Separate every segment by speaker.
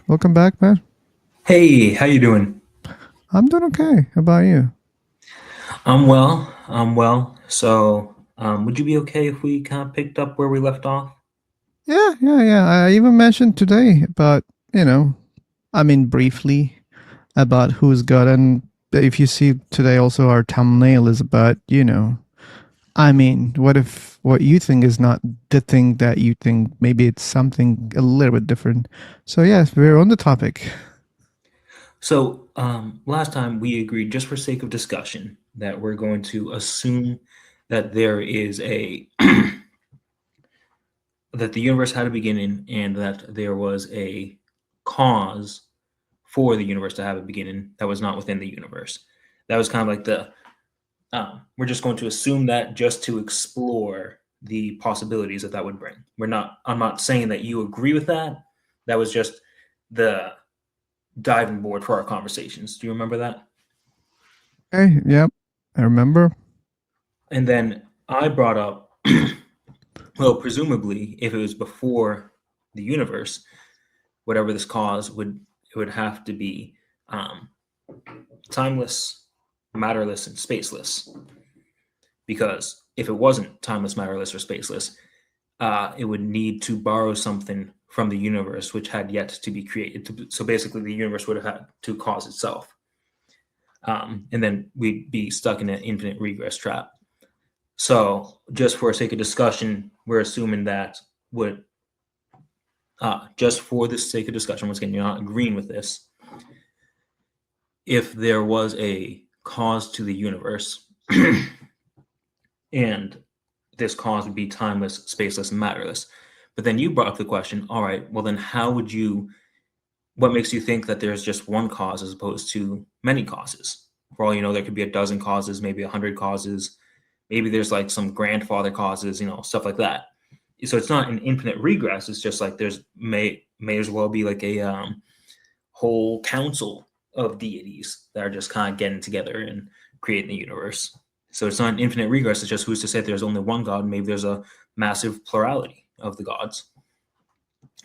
Speaker 1: Welcome back, man.
Speaker 2: Hey, how you doing?
Speaker 1: I'm doing okay. How about you?
Speaker 2: I'm well. I'm well. Would you be okay if we kind of picked up where we left off?
Speaker 1: Yeah. I even mentioned today about, you know, briefly about who's God. And if you see today, also our thumbnail is about, what if what you think is not the thing that you think? Maybe it's something a little bit different. So, yes, we're on the topic.
Speaker 2: Last time we agreed, just for sake of discussion, that we're going to assume that there is a that the universe had a beginning and that there was a cause for the universe to have a beginning that was not within the universe. That was kind of like the we're just going to assume that just to explore the possibilities that would bring. I'm not saying that you agree with that. That was just the diving board for our conversations. Do you remember that?
Speaker 1: Okay, yep, I remember.
Speaker 2: And then I brought up, well, presumably, if it was before the universe, whatever this cause would have to be um, timeless, matterless, and spaceless. Because if it wasn't timeless, matterless, or spaceless, it would need to borrow something from the universe, which had yet to be created. So basically, the universe would have had to cause itself, and then we'd be stuck in an infinite regress trap. So, just for sake of discussion, we're assuming that would just for the sake of discussion, once again, you're not agreeing with this. If there was a cause to the universe, and this cause would be timeless, spaceless, and matterless. But then you brought up the question, all right, well, then what makes you think that there's just one cause as opposed to many causes? For all you know, there could be a dozen causes, maybe 100 causes. Maybe there's like some grandfather causes, stuff like that. So it's not an infinite regress. It's just like there's may as well be like a whole council of deities that are just kind of getting together and creating the universe. So it's not an infinite regress. It's just who's to say there's only one God. Maybe there's a massive plurality of the gods,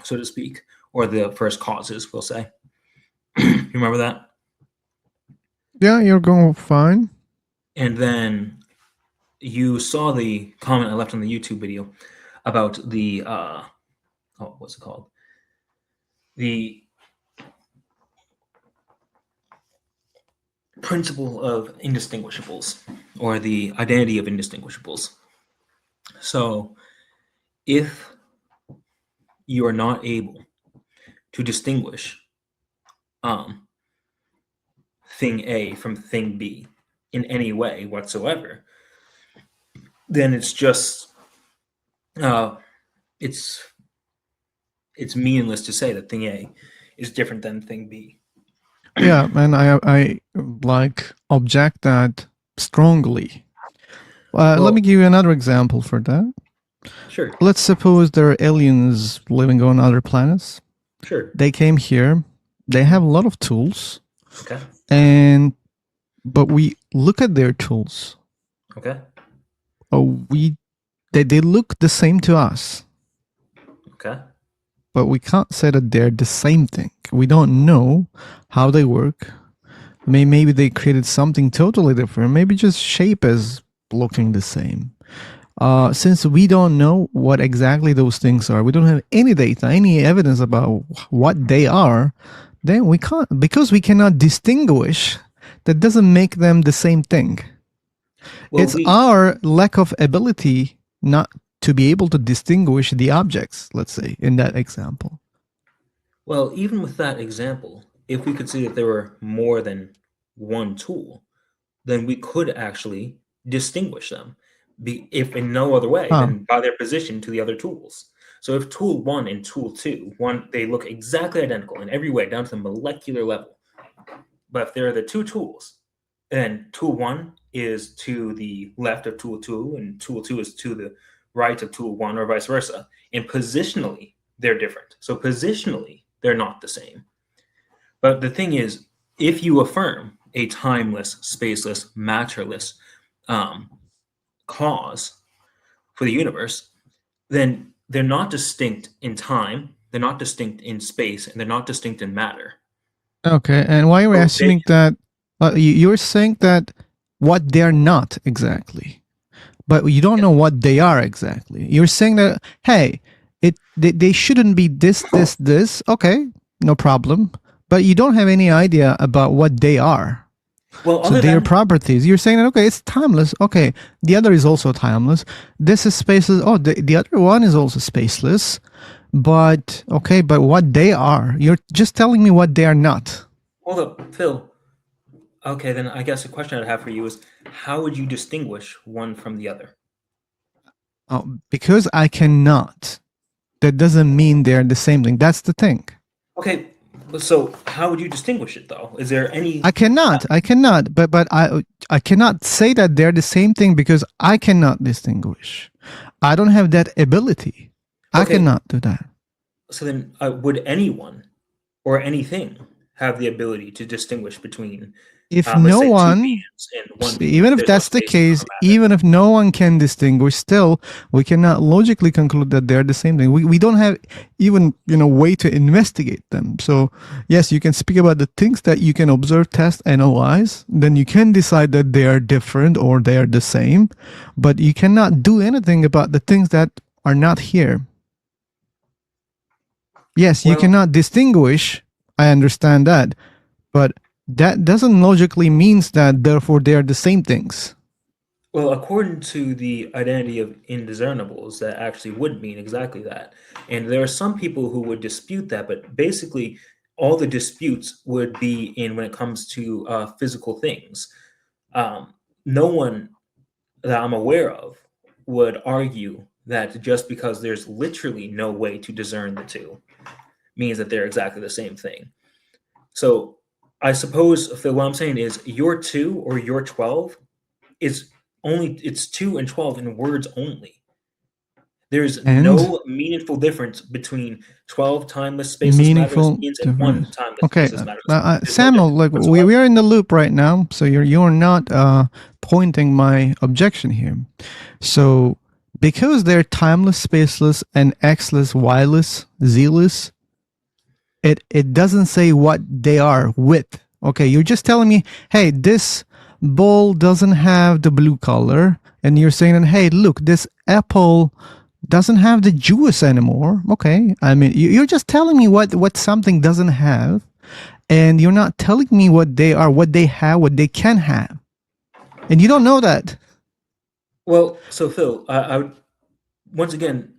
Speaker 2: so to speak, or the first causes, we'll say. You remember that?
Speaker 1: Yeah, you're going fine.
Speaker 2: And then you saw the comment I left on the YouTube video about the what's it called? The principle of indistinguishables or the identity of indistinguishables. So if you are not able to distinguish um, thing A from thing B in any way whatsoever, then uh, it's it's meaningless to say that thing A is different than thing B.
Speaker 1: Yeah, and I like object that strongly. Let me
Speaker 2: Well,
Speaker 1: give you another example for that.
Speaker 2: sure,
Speaker 1: Let's suppose there are aliens living on other planets.
Speaker 2: sure,
Speaker 1: They came here. They have a lot of tools,
Speaker 2: okay,
Speaker 1: and but we look at their tools.
Speaker 2: okay,
Speaker 1: We they look the same to us,
Speaker 2: okay.
Speaker 1: but we can't say that they're the same thing. We don't know how they work. Maybe they created something totally different. Maybe just shape is looking the same. Since we don't know what exactly those things are, we don't have any data, any evidence about what they are, then we can't, because we cannot distinguish, that doesn't make them the same thing.
Speaker 2: Well,
Speaker 1: It's
Speaker 2: we
Speaker 1: our lack of ability not to be able to distinguish the objects, let's say, in that example.
Speaker 2: well even with that example, if we could see that there were more than one tool, then we could actually distinguish them, if in no other way
Speaker 1: Huh.
Speaker 2: than by their position to the other tools. So if tool one and tool two, they look exactly identical in every way, down to the molecular level. But if there are the two tools, then tool one is to the left of tool two, and tool two is to the right of tool one, or vice versa. And positionally, they're different. So positionally, they're not the same. But the thing is, if you affirm a timeless, spaceless, matterless um, cause for the universe, then they're not distinct in time. They're not distinct in space, and they're not distinct in matter.
Speaker 1: Okay, and why are you
Speaker 2: So they,
Speaker 1: assuming that you're saying that what they're not exactly, but you don't know what they are exactly. You're saying that hey, they shouldn't be this. Okay, no problem. But you don't have any idea about what they are.
Speaker 2: well,
Speaker 1: So
Speaker 2: other
Speaker 1: their
Speaker 2: than
Speaker 1: properties. You're saying that okay, it's timeless. Okay, the other is also timeless. This is spaceless. Oh, the other one is also spaceless. But okay, but what they are, you're just telling me what they are not.
Speaker 2: hold up, Phil. Okay, then I guess the question I'd have for you is, how would you distinguish one from the other?
Speaker 1: Because I cannot. That doesn't mean they're the same thing. That's the thing.
Speaker 2: Okay, so how would you distinguish it though? Is there any?
Speaker 1: I cannot. But I cannot say that they're the same thing because I cannot distinguish. I don't have that ability. I
Speaker 2: Okay.
Speaker 1: cannot do that.
Speaker 2: So then, would anyone or anything have the ability to distinguish between,
Speaker 1: If
Speaker 2: let's
Speaker 1: no
Speaker 2: say, two
Speaker 1: one,
Speaker 2: beings and one being?
Speaker 1: even if
Speaker 2: There's no
Speaker 1: that's the
Speaker 2: space, there's
Speaker 1: case,
Speaker 2: no matter.
Speaker 1: even if no one can distinguish, still we cannot logically conclude that they're the same thing. We don't have even way to investigate them. So yes, you can speak about the things that you can observe, test, analyze. Then you can decide that they are different or they are the same, but you cannot do anything about the things that are not here. Yes, you
Speaker 2: Well,
Speaker 1: cannot distinguish. I understand that, but that doesn't logically means that therefore they are the same things.
Speaker 2: well, according to the identity of indiscernibles, that actually would mean exactly that. And there are some people who would dispute that, but basically, all the disputes would be in when it comes to physical things. No one that I'm aware of would argue that just because there's literally no way to discern the two means that they're exactly the same thing. So I suppose, Phil, what I'm saying is your 2 or your 12 is it's 2 and 12 in words only. There's
Speaker 1: And
Speaker 2: no meaningful difference between 12 timeless spaceless
Speaker 1: meaningful
Speaker 2: beings and 1
Speaker 1: difference.
Speaker 2: timeless
Speaker 1: Okay,
Speaker 2: spaceless beings. There's no
Speaker 1: Samuel,
Speaker 2: difference
Speaker 1: like
Speaker 2: whatsoever.
Speaker 1: we are in the loop right now, so you're not pointing my objection here. So because they're timeless, spaceless, and X-less, Y-less, Z-less, it doesn't say what they are with. Okay, you're just telling me, hey, this bowl doesn't have the blue color, and you're saying that, hey, look, this apple doesn't have the juice anymore. Okay, I mean, you're just telling me what something doesn't have, and you're not telling me what they are, what they have, what they can have, and you don't know that.
Speaker 2: Well, so Phil, I would once again,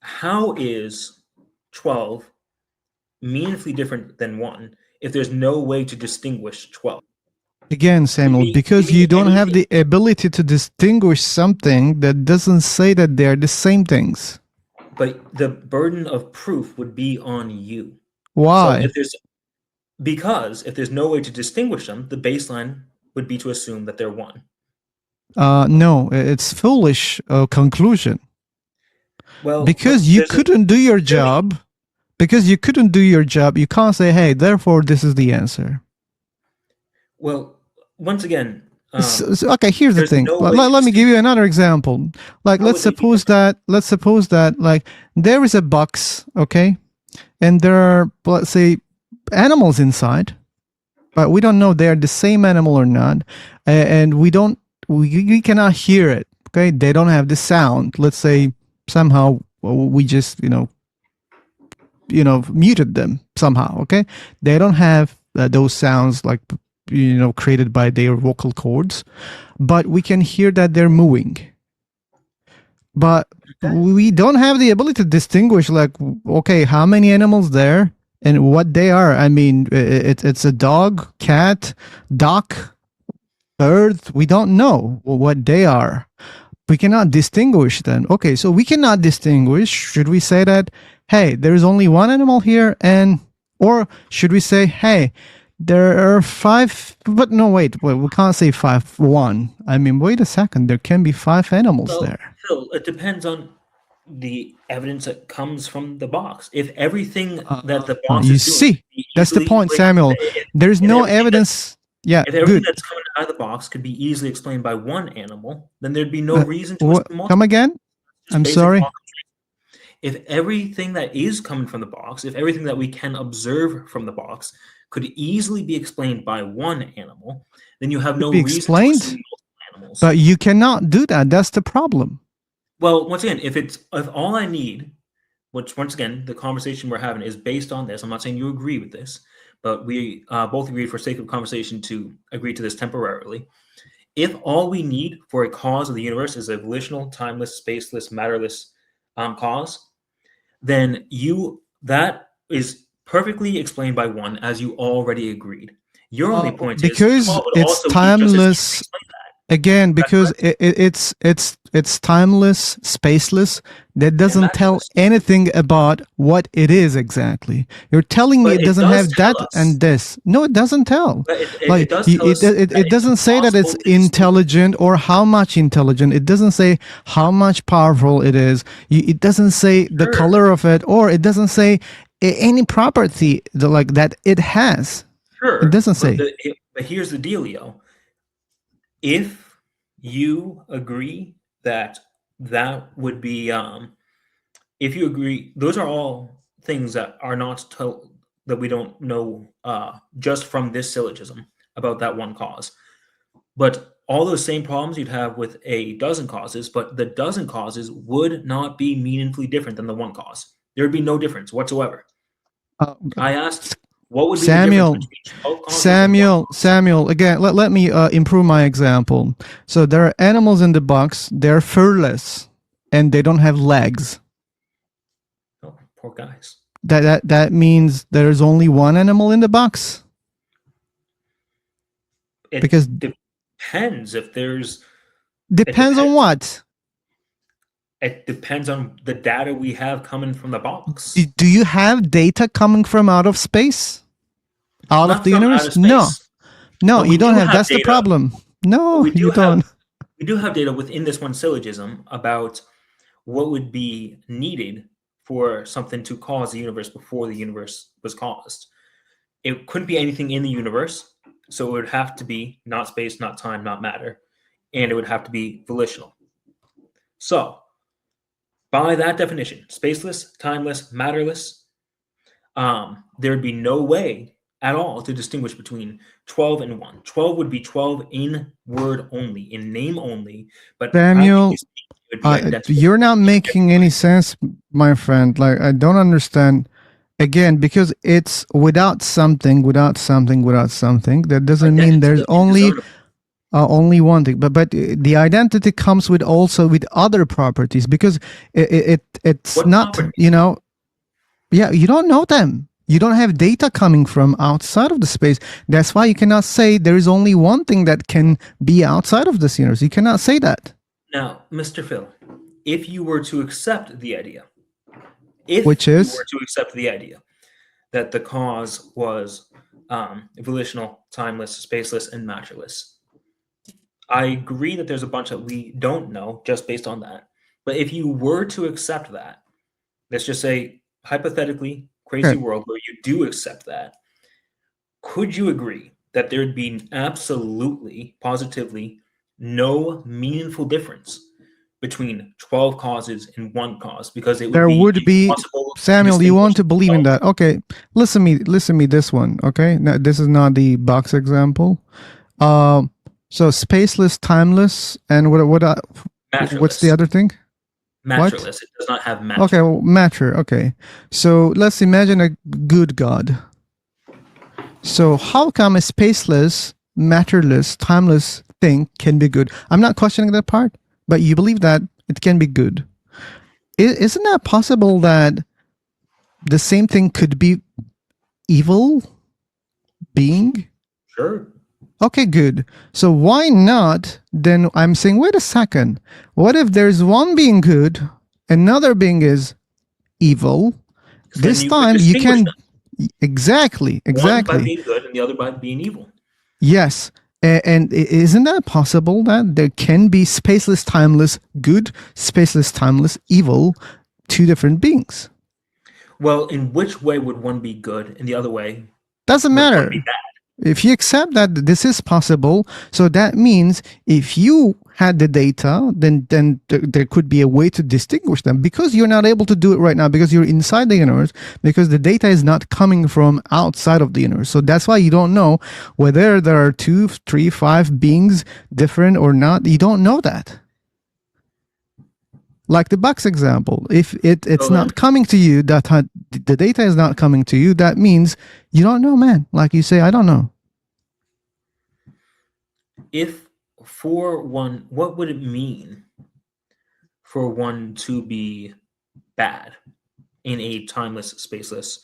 Speaker 2: how is 12 meaningfully different than 1 if there's no way to distinguish 12?
Speaker 1: Again, Samuel, because
Speaker 2: Give me
Speaker 1: you don't have
Speaker 2: anything.
Speaker 1: the ability to distinguish something that doesn't say that they're the same things.
Speaker 2: But the burden of proof would be on you. So
Speaker 1: Why?
Speaker 2: because if there's no way to distinguish them, the baseline would be to assume that they're 1.
Speaker 1: No, it's foolish conclusion.
Speaker 2: Well,
Speaker 1: Because you couldn't do your job. Because you couldn't do your job, you can't say, hey, therefore this is the answer.
Speaker 2: Well, once again,
Speaker 1: okay, here's the thing.
Speaker 2: no
Speaker 1: Let me give you another example. Like let's suppose that like there is a box, okay? And there are, let's say, animals inside, but we don't know they're the same animal or not. And we cannot hear it. Okay, they don't have the sound. Let's say somehow we just muted them somehow. Okay, they don't have those sounds like created by their vocal cords, but we can hear that they're moving. But we don't have the ability to distinguish, like, okay, how many animals there and what they are. I mean, it's a dog, cat, duck, bird. We don't know what they are. We cannot distinguish them. Okay, so we cannot distinguish. Should we say that, hey, there's only one animal here, or should we say, hey, there are 5, but no, wait, we can't say 5, 1. I mean, wait a second, there can be 5 animals there.
Speaker 2: Phil, it depends on the evidence that comes from the box. If everything that the box
Speaker 1: you
Speaker 2: is doing,
Speaker 1: see, that's the point, Samuel. There's no evidence. Yeah,
Speaker 2: if everything
Speaker 1: good.
Speaker 2: that's coming out of the box could be easily explained by one animal, then there'd be no reason to assume multiple.
Speaker 1: Come again? I'm
Speaker 2: basic
Speaker 1: sorry.
Speaker 2: law. If everything that is coming from the box, if everything that we can observe from the box could easily be explained by one animal, then you have
Speaker 1: Could
Speaker 2: no
Speaker 1: be
Speaker 2: reason to assume
Speaker 1: explained,
Speaker 2: multiple animals.
Speaker 1: but you cannot do that. That's the problem.
Speaker 2: Well, once again, if all I need, which once again the conversation we're having is based on this. I'm not saying you agree with this, but we both agreed for sake of conversation to agree to this temporarily. If all we need for a cause of the universe is a volitional, timeless, spaceless, matterless cause, then that is perfectly explained by one, as you already agreed. Your only point is the
Speaker 1: Because
Speaker 2: law would
Speaker 1: it's
Speaker 2: also just as easily
Speaker 1: timeless.
Speaker 2: explain that.
Speaker 1: Again,
Speaker 2: That's
Speaker 1: because
Speaker 2: correct.
Speaker 1: it's timeless, spaceless. That
Speaker 2: And
Speaker 1: doesn't tell
Speaker 2: matterless.
Speaker 1: anything about what it is exactly. You're telling me
Speaker 2: But
Speaker 1: it
Speaker 2: it
Speaker 1: doesn't
Speaker 2: does
Speaker 1: have
Speaker 2: tell
Speaker 1: that
Speaker 2: us.
Speaker 1: and this. No, it doesn't tell.
Speaker 2: But it
Speaker 1: Like
Speaker 2: does tell us that
Speaker 1: it
Speaker 2: it's
Speaker 1: doesn't say that it's
Speaker 2: impossible to distinguish.
Speaker 1: intelligent or how much intelligent. It doesn't say how much powerful it is. It doesn't say the
Speaker 2: Sure,
Speaker 1: color of it, or it doesn't say any property like that it has. It
Speaker 2: sure.
Speaker 1: doesn't say.
Speaker 2: But here's the dealio. If you agree that that would be, if you agree, those are all things that are not that we don't know just from this syllogism about that one cause. But all those same problems you'd have with a dozen causes, but the dozen causes would not be meaningfully different than the one cause. There would be no difference whatsoever.
Speaker 1: Uh,
Speaker 2: I asked, what would be the difference
Speaker 1: Samuel,
Speaker 2: between 12 causes and one cause?
Speaker 1: Samuel, again, let me improve my example. So there are animals in the box, they're furless, and they don't have legs.
Speaker 2: Oh, poor guys.
Speaker 1: That means there's only one animal in the box?
Speaker 2: It
Speaker 1: Because
Speaker 2: depends if there's,
Speaker 1: depends on what?
Speaker 2: it depends on the data we have coming from the box.
Speaker 1: Do you have data coming from out of space? Out of
Speaker 2: Not
Speaker 1: the
Speaker 2: from
Speaker 1: universe?
Speaker 2: outer space.
Speaker 1: No,
Speaker 2: But we
Speaker 1: you don't
Speaker 2: do
Speaker 1: have.
Speaker 2: have
Speaker 1: That's the
Speaker 2: data.
Speaker 1: problem. No,
Speaker 2: We
Speaker 1: you
Speaker 2: do have
Speaker 1: don't.
Speaker 2: we do have data within this one syllogism about what would be needed for something to cause the universe before the universe was caused. It couldn't be anything in the universe, so it would have to be not space, not time, not matter, and it would have to be volitional. So, by that definition, spaceless, timeless, matterless, there would be no way at all to distinguish between 12 and 1. 12 would be 12 in word only, in name only, but
Speaker 1: Samuel,
Speaker 2: practically speaking, it would be identical.
Speaker 1: you're not making any sense, my friend. Like, I don't understand. Again, because it's without something, without something, without something. That doesn't mean there's only one thing. But the identity comes with also with other properties, because it's
Speaker 2: What
Speaker 1: not,
Speaker 2: property?
Speaker 1: yeah, you don't know them. You don't have data coming from outside of the space. That's why you cannot say there is only one thing that can be outside of this universe. You cannot say that.
Speaker 2: Now, Mr. Phil, if you were to accept the idea,
Speaker 1: Which is
Speaker 2: that the cause was volitional, timeless, spaceless, and matterless, I agree that there's a bunch that we don't know just based on that. But if you were to accept that, let's just say hypothetically, crazy
Speaker 1: okay.
Speaker 2: world where you do accept that, could you agree that there'd be absolutely, positively no meaningful difference between 12 causes and one cause, because it would
Speaker 1: There
Speaker 2: be
Speaker 1: would be,
Speaker 2: impossible
Speaker 1: Samuel,
Speaker 2: to
Speaker 1: you
Speaker 2: distinguish
Speaker 1: want to believe in that. Okay, listen me this one, okay? Now, this is not the box example. So spaceless, timeless, and what's the
Speaker 2: matterless.
Speaker 1: other thing?
Speaker 2: Matterless. It does not have matter.
Speaker 1: Okay, well, matter. Okay. So let's imagine a good God. So how come a spaceless, matterless, timeless thing can be good? I'm not questioning that part, but you believe that it can be good. Isn't that possible that the same thing could be evil being?
Speaker 2: Sure.
Speaker 1: Okay, good. So why not then I'm saying, wait a second. What if there's one being good, another being is evil? This time you can exactly
Speaker 2: one by being good and the other by being evil.
Speaker 1: Yes. And isn't that possible that there can be spaceless, timeless good, spaceless, timeless evil, two different beings?
Speaker 2: Well, in which way would one be good and the other way
Speaker 1: Doesn't
Speaker 2: would one be
Speaker 1: matter.
Speaker 2: bad?
Speaker 1: If you accept that this is possible, so that means if you had the data, then there could be a way to distinguish them, because you're not able to do it right now because you're inside the universe, because the data is not coming from outside of the universe. So that's why you don't know whether there are 2, 3, 5 beings different or not. You don't know that. Like the box example, if it's not coming to you, that the data is not coming to you, that means you don't know, man. Like you say, I don't know.
Speaker 2: If for one, what would it mean for one to be bad in a timeless, spaceless,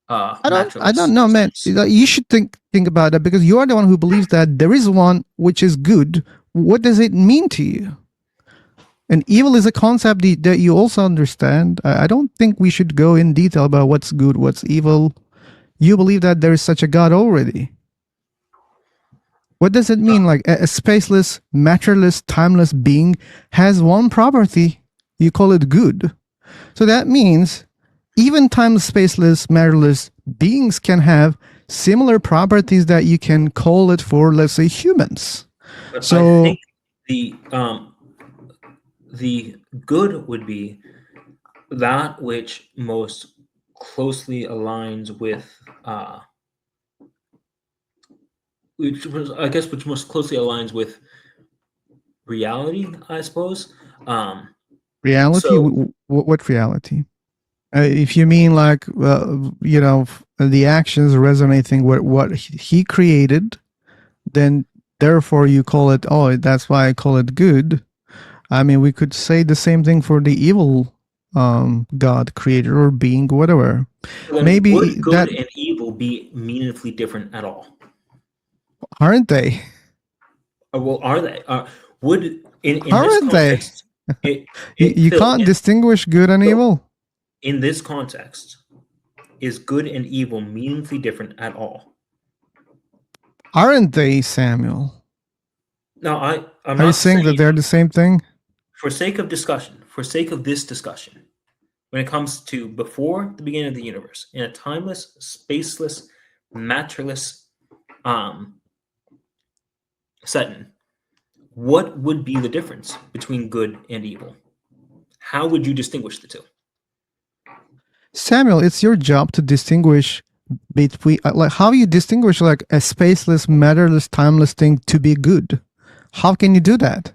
Speaker 1: I don't know, man. You should think about that, because you are the one who believes that there is one which is good. What does it mean to you? And evil is a concept that you also understand. I don't think we should go in detail about what's good, what's evil. You believe that there is such a God already. What does it mean? Like a spaceless, matterless, timeless being has one property. You call it good. So that means even timeless, spaceless, matterless beings can have similar properties that you can call it for, let's say, humans.
Speaker 2: But so I think the good would be that which most closely aligns with which most closely aligns with reality, I suppose.
Speaker 1: Reality? So, what reality? If you mean like the actions resonating with what he created, then therefore you call it, oh, that's why I call it good. I mean, we could say the same thing for the evil God, creator, or being, whatever.
Speaker 2: Then maybe would good and evil be meaningfully different at all?
Speaker 1: Aren't they?
Speaker 2: Well, are they? Would in this context,
Speaker 1: you can't distinguish good and evil?
Speaker 2: In this context, is good and evil meaningfully different at all?
Speaker 1: Aren't they, Samuel?
Speaker 2: No, I'm not.
Speaker 1: Are you saying that they're the same thing?
Speaker 2: For sake of discussion, for sake of this discussion, when it comes to before the beginning of the universe, in a timeless, spaceless, matterless setting, what would be the difference between good and evil? How would you distinguish the two?
Speaker 1: Samuel, it's your job to distinguish between, like, how you distinguish like a spaceless, matterless, timeless thing to be good. How can you do that?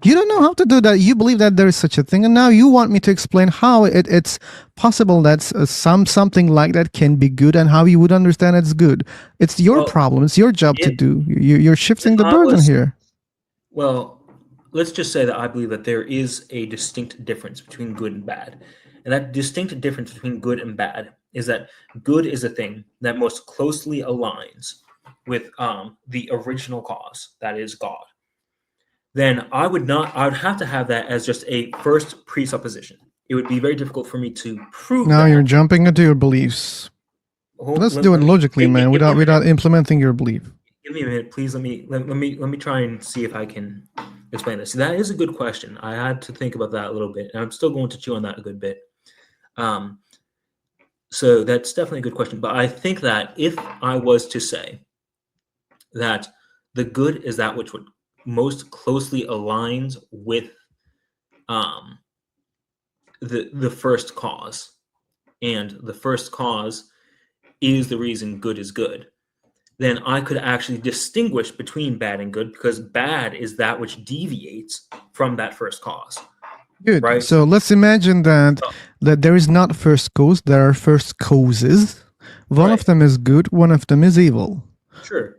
Speaker 1: You don't know how to do that. You believe that there is such a thing, and now you want me to explain how it's possible that something like that can be good, and how you would understand it's good. It's your problem. It's your job to do. You're shifting the burden here.
Speaker 2: Well, let's just say that I believe that there is a distinct difference between good and bad. And that distinct difference between good and bad is that good is a thing that most closely aligns with the original cause, that is God. Then I would have to have that as just a first presupposition. It would be very difficult for me to prove.
Speaker 1: Now you're jumping into your beliefs. Let's do it logically, man, without implementing your belief.
Speaker 2: Give me a minute, please. Let me try and see if I can explain this. That is a good question. I had to think about that a little bit, and I'm still going to chew on that a good bit. So that's definitely a good question. But I think that if I was to say that the good is that which would most closely aligns with the first cause, and the first cause is the reason good is good, then I could actually distinguish between bad and good, because bad is that which deviates from that first cause.
Speaker 1: Good. Right? So let's imagine that there is not first cause, there are first causes. One of them is good, one of them is evil.
Speaker 2: Sure.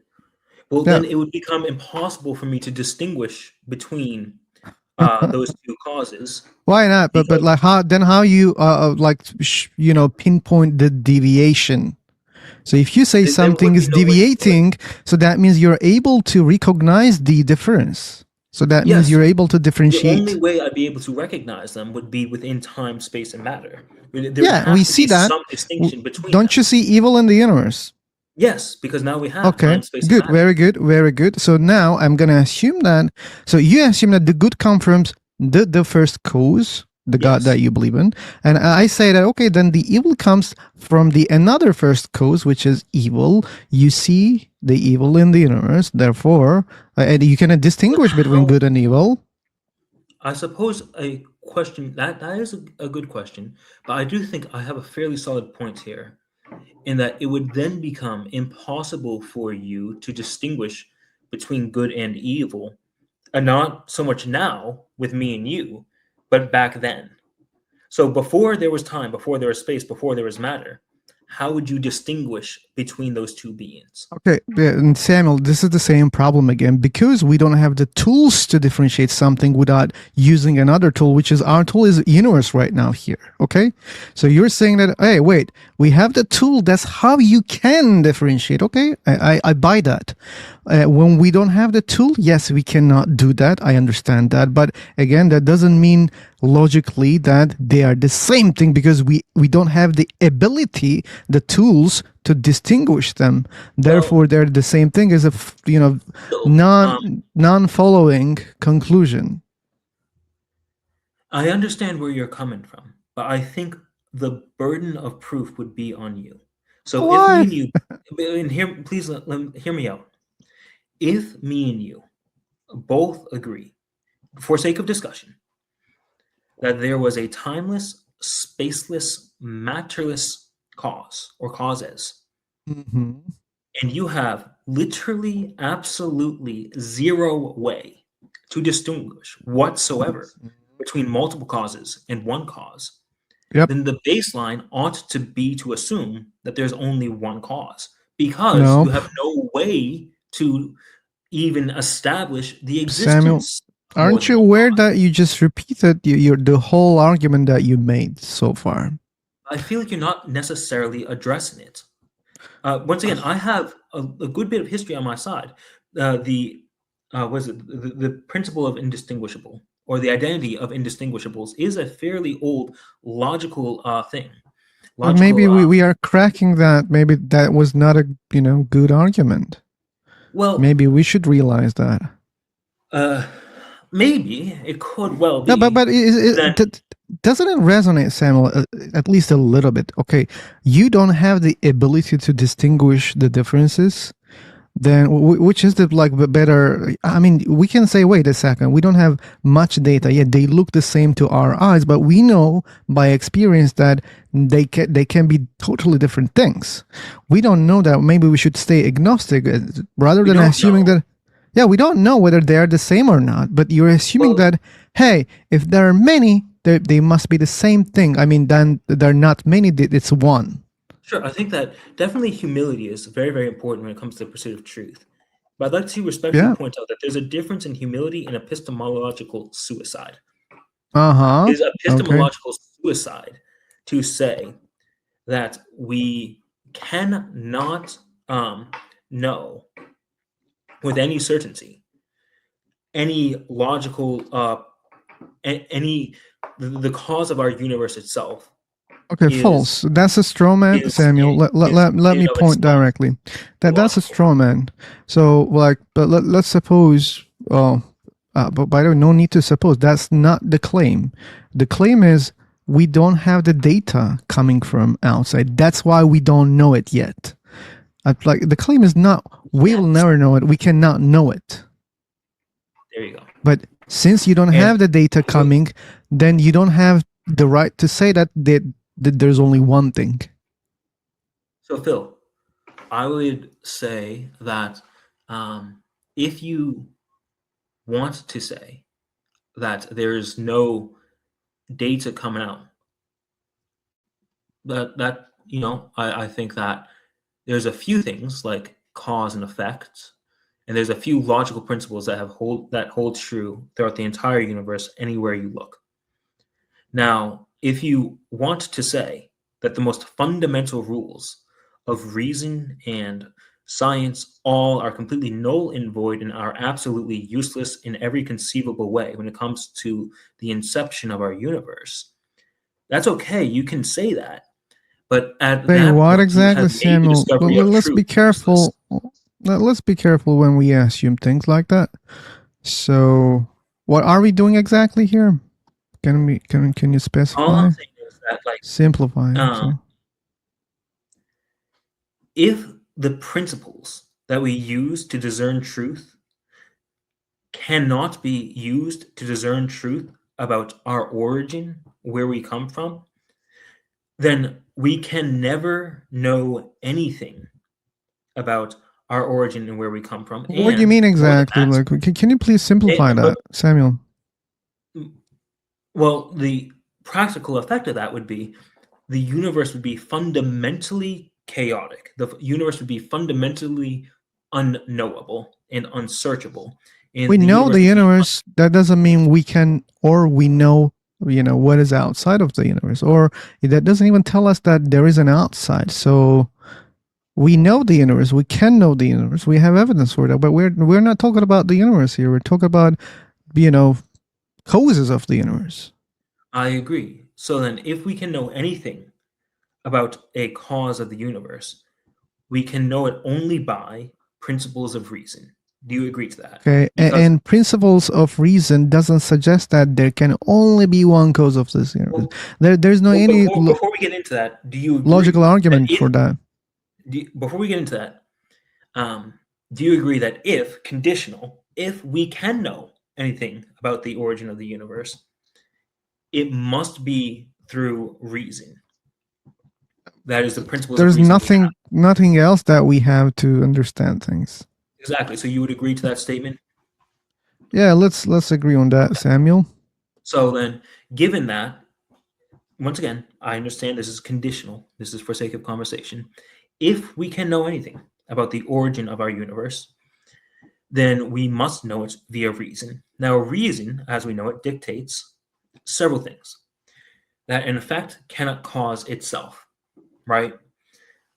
Speaker 2: Well, then it would become impossible for me to distinguish between those two causes.
Speaker 1: Why not? But like how you pinpoint the deviation? So if you say something is deviating, so that means you're able to recognize the difference. So that means you're able to differentiate.
Speaker 2: The only way I'd be able to recognize them would be within time, space, and matter.
Speaker 1: We see that.
Speaker 2: Some distinction between
Speaker 1: Don't you see evil in the universe?
Speaker 2: Yes, because now we have time, space,
Speaker 1: good,
Speaker 2: and
Speaker 1: matter. Very good. So now I'm gonna assume that. So you assume that the good comes from the first cause, the God that
Speaker 2: Yes.
Speaker 1: you believe in, and I say that okay, then the evil comes from the another first cause, which is evil. You see the evil in the universe, therefore, and you cannot
Speaker 2: But
Speaker 1: distinguish between
Speaker 2: how?
Speaker 1: good and evil.
Speaker 2: I suppose a question that is a good question, but I do think I have a fairly solid point here in that it would then become impossible for you to distinguish between good and evil, and not so much now with me and you, but back then. So before there was time, before there was space, before there was matter, how would you distinguish between those two beings?
Speaker 1: Okay, yeah, and Samuel, this is the same problem again because we don't have the tools to differentiate something without using another tool, which is our tool is universe right now here. Okay, so you're saying that hey, wait, we have the tool. That's how you can differentiate. Okay, I buy that. When we don't have the tool, yes, we cannot do that. I understand that, but again, that doesn't mean logically that they are the same thing because we don't have the ability, the tools to distinguish them.
Speaker 2: Well,
Speaker 1: Therefore, they're the same thing as a
Speaker 2: so
Speaker 1: non following conclusion.
Speaker 2: I understand where you're coming from, but I think the burden of proof would be on you. So if me
Speaker 1: Why?
Speaker 2: and you, and here, please hear me out. If me and you both agree, for sake of discussion, that there was a timeless, spaceless, matterless cause or causes,
Speaker 1: Mm-hmm.
Speaker 2: and you have literally, absolutely zero way to distinguish whatsoever between multiple causes and one cause,
Speaker 1: Yep.
Speaker 2: then the baseline ought to be to assume that there's only one cause because you
Speaker 1: No,
Speaker 2: have no way to even establish the
Speaker 1: Samuel.
Speaker 2: existence of more
Speaker 1: Aren't
Speaker 2: than
Speaker 1: you
Speaker 2: one
Speaker 1: aware
Speaker 2: cause.
Speaker 1: that you just repeated the whole argument that you made so far?
Speaker 2: I feel like you're not necessarily addressing it. Once again, I have a good bit of history on my side. The was it the principle of indistinguishable or the identity of indistinguishables is a fairly old logical thing.
Speaker 1: But
Speaker 2: Logical.
Speaker 1: maybe we are cracking that. Maybe that was not a good argument.
Speaker 2: Well,
Speaker 1: Maybe we should realize that.
Speaker 2: uh, maybe it could well
Speaker 1: No, but
Speaker 2: be. And then
Speaker 1: doesn't it resonate, Samuel? At least a little bit. Okay, you don't have the ability to distinguish the differences. Then, which is the better? I mean, we can say, wait a second, we don't have much data yet. They look the same to our eyes, but we know by experience that they can be totally different things. We don't know that. Maybe we should stay agnostic rather
Speaker 2: we
Speaker 1: than
Speaker 2: don't
Speaker 1: assuming
Speaker 2: know.
Speaker 1: that. Yeah, we don't know whether they are the same or not. But you're assuming
Speaker 2: Well,
Speaker 1: that hey, if there are many, they must be the same thing. I mean, then there are not many. It's one.
Speaker 2: sure. I think that definitely humility is very, very important when it comes to the pursuit of truth. But I'd like to respectfully
Speaker 1: Yeah.
Speaker 2: point out that there's a difference in humility and epistemological suicide.
Speaker 1: Uh huh.
Speaker 2: It is
Speaker 1: Okay.
Speaker 2: epistemological suicide to say that we cannot know with any certainty any logical any the cause of our universe itself
Speaker 1: Okay,
Speaker 2: is
Speaker 1: false. That's a straw man,
Speaker 2: is
Speaker 1: Samuel. Let
Speaker 2: in
Speaker 1: me
Speaker 2: and of
Speaker 1: point
Speaker 2: itself
Speaker 1: directly. That's a
Speaker 2: illogical.
Speaker 1: straw man. So like, but let's suppose. Oh, but by the way, no need to suppose. That's not the claim. The claim is we don't have the data coming from outside. That's why we don't know it yet. Like the claim is not we will
Speaker 2: Yes,
Speaker 1: never know it. We cannot know it.
Speaker 2: there you go.
Speaker 1: But since you don't
Speaker 2: And
Speaker 1: have the data
Speaker 2: so,
Speaker 1: coming, then you don't have the right to say that there's only one thing.
Speaker 2: so Phil, I would say that if you want to say that there's no data coming out, that I think that there's a few things like cause and effect, and there's a few logical principles that hold true throughout the entire universe anywhere you look. Now, if you want to say that the most fundamental rules of reason and science all are completely null and void and are absolutely useless in every conceivable way when it comes to the inception of our universe, that's okay. You can say that. But at
Speaker 1: Say
Speaker 2: that
Speaker 1: what
Speaker 2: point, you
Speaker 1: exactly,
Speaker 2: have made the
Speaker 1: Samuel?
Speaker 2: discovery of
Speaker 1: Let's
Speaker 2: truth
Speaker 1: be
Speaker 2: useless.
Speaker 1: careful. Let's be careful when we assume things like that. So, what are we doing exactly here? Can you
Speaker 2: All I'm
Speaker 1: specify?
Speaker 2: saying is that, like,
Speaker 1: Simplify.
Speaker 2: um,
Speaker 1: So
Speaker 2: if the principles that we use to discern truth cannot be used to discern truth about our origin, where we come from, then we can never know anything about our origin and where we come from.
Speaker 1: what do you
Speaker 2: And
Speaker 1: mean
Speaker 2: more than
Speaker 1: exactly?
Speaker 2: that,
Speaker 1: Like, can you please simplify
Speaker 2: but
Speaker 1: that, Samuel?
Speaker 2: well, the practical effect of that would be the universe would be fundamentally chaotic. The universe would be fundamentally unknowable and unsearchable.
Speaker 1: We
Speaker 2: And the
Speaker 1: know
Speaker 2: universe
Speaker 1: the
Speaker 2: would be
Speaker 1: universe. That doesn't mean we can, or we know, what is outside of the universe, or that doesn't even tell us that there is an outside. So we know the universe. We can know the universe. We have evidence for that. But we're not talking about the universe here. We're talking about, you know, causes of the universe.
Speaker 2: I agree. So then, if we can know anything about a cause of the universe, we can know it only by principles of reason. Do you agree to that?
Speaker 1: Okay,
Speaker 2: Because
Speaker 1: and principles of reason doesn't suggest that there can only be one cause of this universe.
Speaker 2: well,
Speaker 1: There's no any
Speaker 2: before we get into that, do you
Speaker 1: logical
Speaker 2: agree that
Speaker 1: argument
Speaker 2: if
Speaker 1: for that.
Speaker 2: before we get into that, do you agree that if conditional, if we can know anything about the origin of the universe, it must be through reason? That is the principles of
Speaker 1: There's
Speaker 2: reason we have.
Speaker 1: nothing else that we have to understand things.
Speaker 2: Exactly. So you would agree to that statement?
Speaker 1: Yeah, let's agree on that, Samuel.
Speaker 2: So then, given that, once again, I understand this is conditional. This is for sake of conversation. If we can know anything about the origin of our universe, then we must know it via reason. Now, reason, as we know it, dictates several things that, in effect, cannot cause itself, right?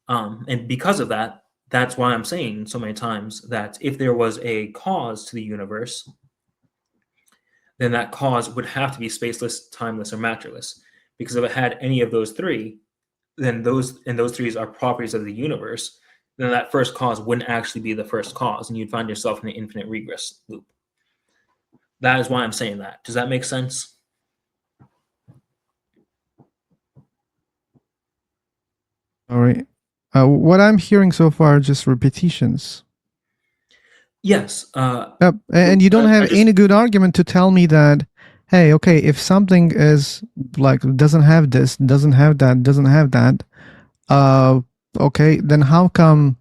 Speaker 2: And because of that, that's why I'm saying so many times that if there was a cause to the universe, then that cause would have to be spaceless, timeless, or matterless. Because if it had any of those three, then those three are properties of the universe, then that first cause wouldn't actually be the first cause, and you'd find yourself in an infinite regress loop. That is why I'm saying that. Does that make sense?
Speaker 1: All right. What I'm hearing so far are just repetitions.
Speaker 2: Yes.
Speaker 1: Yep. And you don't
Speaker 2: I
Speaker 1: have
Speaker 2: just
Speaker 1: any good argument to tell me that, hey, okay, if something is like doesn't have this, doesn't have that, doesn't have that, uh, okay, then how come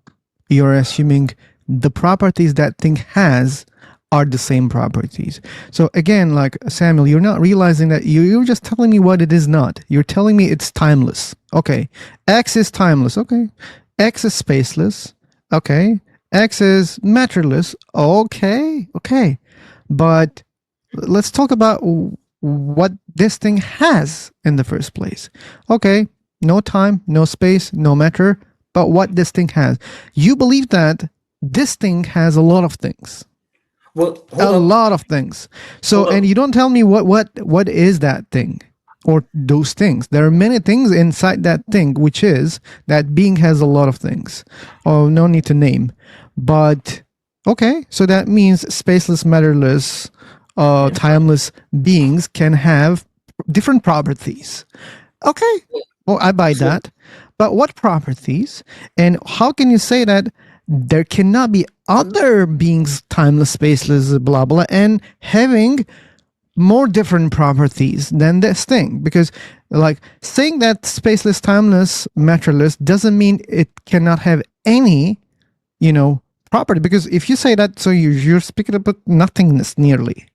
Speaker 1: you're assuming the properties that thing has are the same properties? So again, like Samuel, you're not realizing that you're just telling me what it is not. You're telling me it's timeless. Okay, X is timeless. Okay, X is spaceless. Okay, X is matterless. Okay, but let's talk about what this thing has in the first place. Okay, no time, no space, no matter, but what this thing has. You believe that this thing has a lot of things.
Speaker 2: well,
Speaker 1: A lot of things. So, and you don't tell me what is that thing or those things. There are many things inside that thing, which is that being has a lot of things. Oh, no need to name. But okay, so that means spaceless, matterless, timeless beings can have different properties. Okay, well, I buy that. But what properties? And how can you say that there cannot be other beings, timeless, spaceless, blah, blah, and having more different properties than this thing? Because, like, saying that spaceless, timeless, matterless doesn't mean it cannot have any, property. Because if you say that, so you're speaking about nothingness nearly.